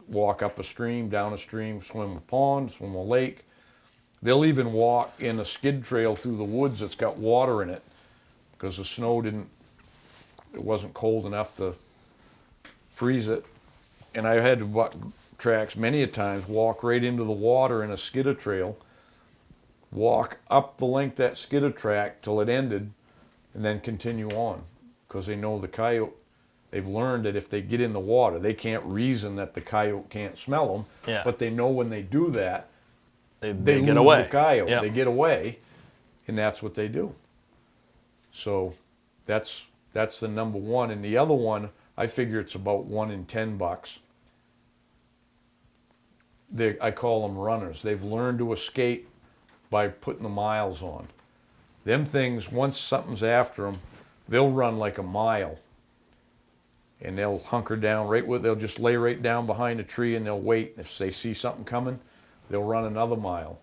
walk up a stream, down a stream, swim a pond, swim a lake. They'll even walk in a skid trail through the woods that's got water in it because the snow it wasn't cold enough to freeze it. And I had to buck tracks many a times, walk right into the water in a skidder trail, walk up the length of that skidder track till it ended, and then continue on. Because they know the coyote, they've learned that if they get in the water, they can't reason that the coyote can't smell them. Yeah. But they know when they do that, They they get lose away. the coyote. Yep. They get away, and that's what they do. So that's the number one. And the other one, I figure it's about 1 in 10 bucks. I call them runners. They've learned to escape by putting the miles on. Them things, once something's after them, they'll run like a mile, and they'll hunker down they'll just lay right down behind a tree and they'll wait. If they see something coming, they'll run another mile.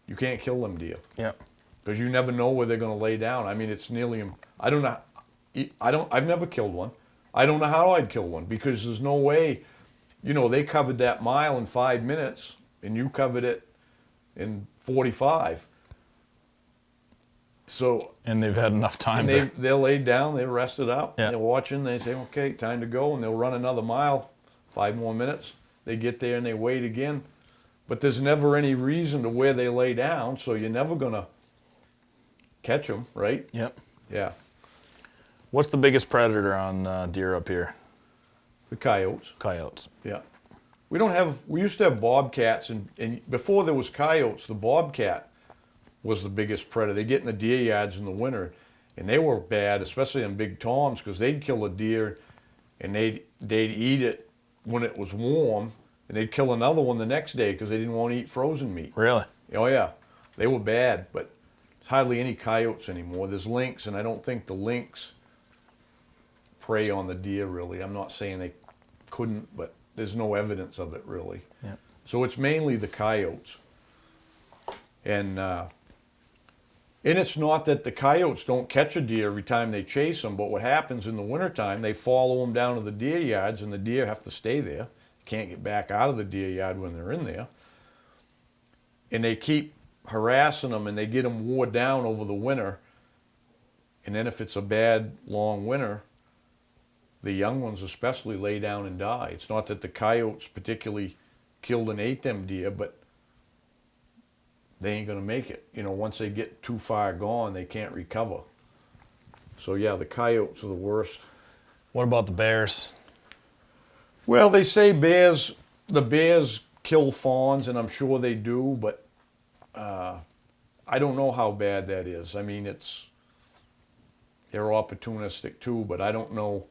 You can't kill them deer Yep. because you never know where they're going to lay down. I mean, it's nearly, I've never killed one. I don't know how I'd kill one because there's no way, they covered that mile in 5 minutes and you covered it in 45. So, And they've had enough time and to. they'll lay down, they're rested up, Yeah. they're watching, they say, okay, time to go, and they'll run another mile, 5 more minutes. They get there and they wait again. But there's never any reason to where they lay down, so you're never going to catch them, right? Yep. Yeah. What's the biggest predator on deer up here? The coyotes, Coyotes. yeah. We used to have bobcats, and before there was coyotes, the bobcat was the biggest predator. They get in the deer yards in the winter, and they were bad, especially on big toms, because they'd kill a deer, and they'd eat it when it was warm, and they'd kill another one the next day because they didn't want to eat frozen meat. Really? Oh yeah, they were bad, but hardly any coyotes anymore. There's lynx, and I don't think the lynx prey on the deer really. I'm not saying they couldn't, but there's no evidence of it really. Yeah. So it's mainly the coyotes. And it's not that the coyotes don't catch a deer every time they chase them, but what happens in the wintertime, they follow them down to the deer yards, and the deer have to stay there. Can't get back out of the deer yard when they're in there. And they keep harassing them, and they get them wore down over the winter. And then if it's a bad, long winter, the young ones especially lay down and die. It's not that the coyotes particularly killed and ate them deer, but they ain't going to make it. Once they get too far gone, they can't recover. So yeah, the coyotes are the worst. What about the bears? Well, they say the bears kill fawns, and I'm sure they do, but I don't know how bad that is. I mean, they're opportunistic too, but I don't know,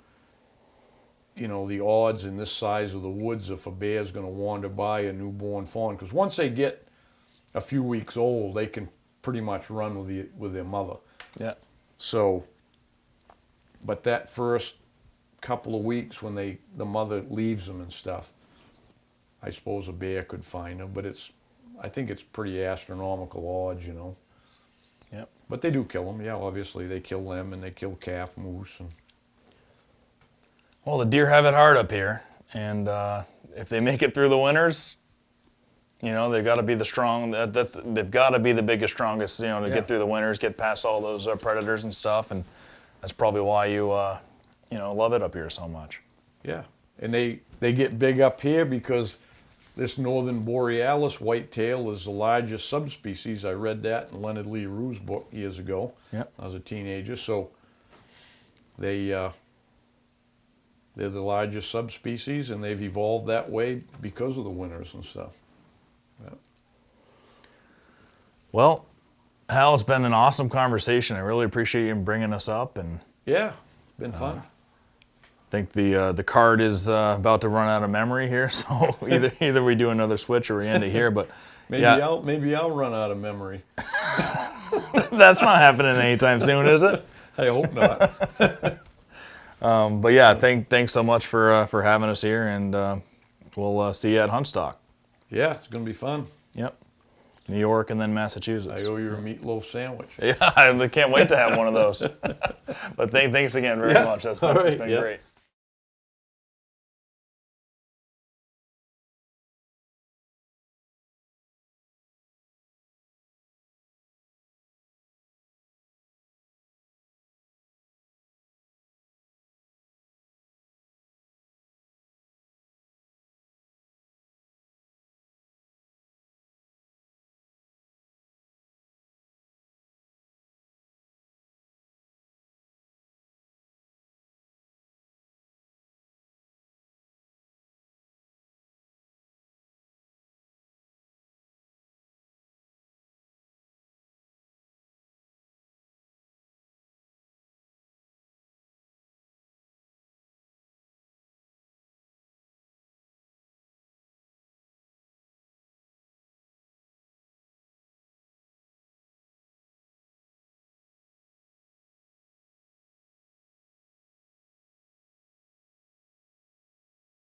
the odds in this size of the woods if a bear's going to wander by a newborn fawn. Because once they get a few weeks old, they can pretty much run with their mother. Yeah. So, but that first couple of weeks when the mother leaves them and stuff, I suppose a bear could find them, but I think it's pretty astronomical odds, Yep. But they do kill them, yeah, obviously they kill them, and they kill calf moose. Well, the deer have it hard up here, and if they make it through the winters, they've got to be they've got to be the biggest, strongest, to Yeah. get through the winters, get past all those predators and stuff, and that's probably why you love it up here so much. Yeah, and they get big up here because this northern borealis whitetail is the largest subspecies. I read that in Leonard Lee Rue's book years ago. Yep. I was a teenager, so they They're the largest subspecies, and they've evolved that way because of the winters and stuff. Yeah. Well, Hal, it's been an awesome conversation. I really appreciate you bringing us up, and Yeah, been fun. I think the card is about to run out of memory here. So either we do another switch or we end it here. But Maybe I'll run out of memory. that's not happening anytime soon, is it? I hope not. But yeah, thanks so much for having us here, and we'll see you at Huntstock. Yeah, it's gonna be fun. Yep, New York and then Massachusetts. I owe you a meatloaf sandwich. Yeah, I can't wait to have one of those. But thanks again very much. It's been All right, great.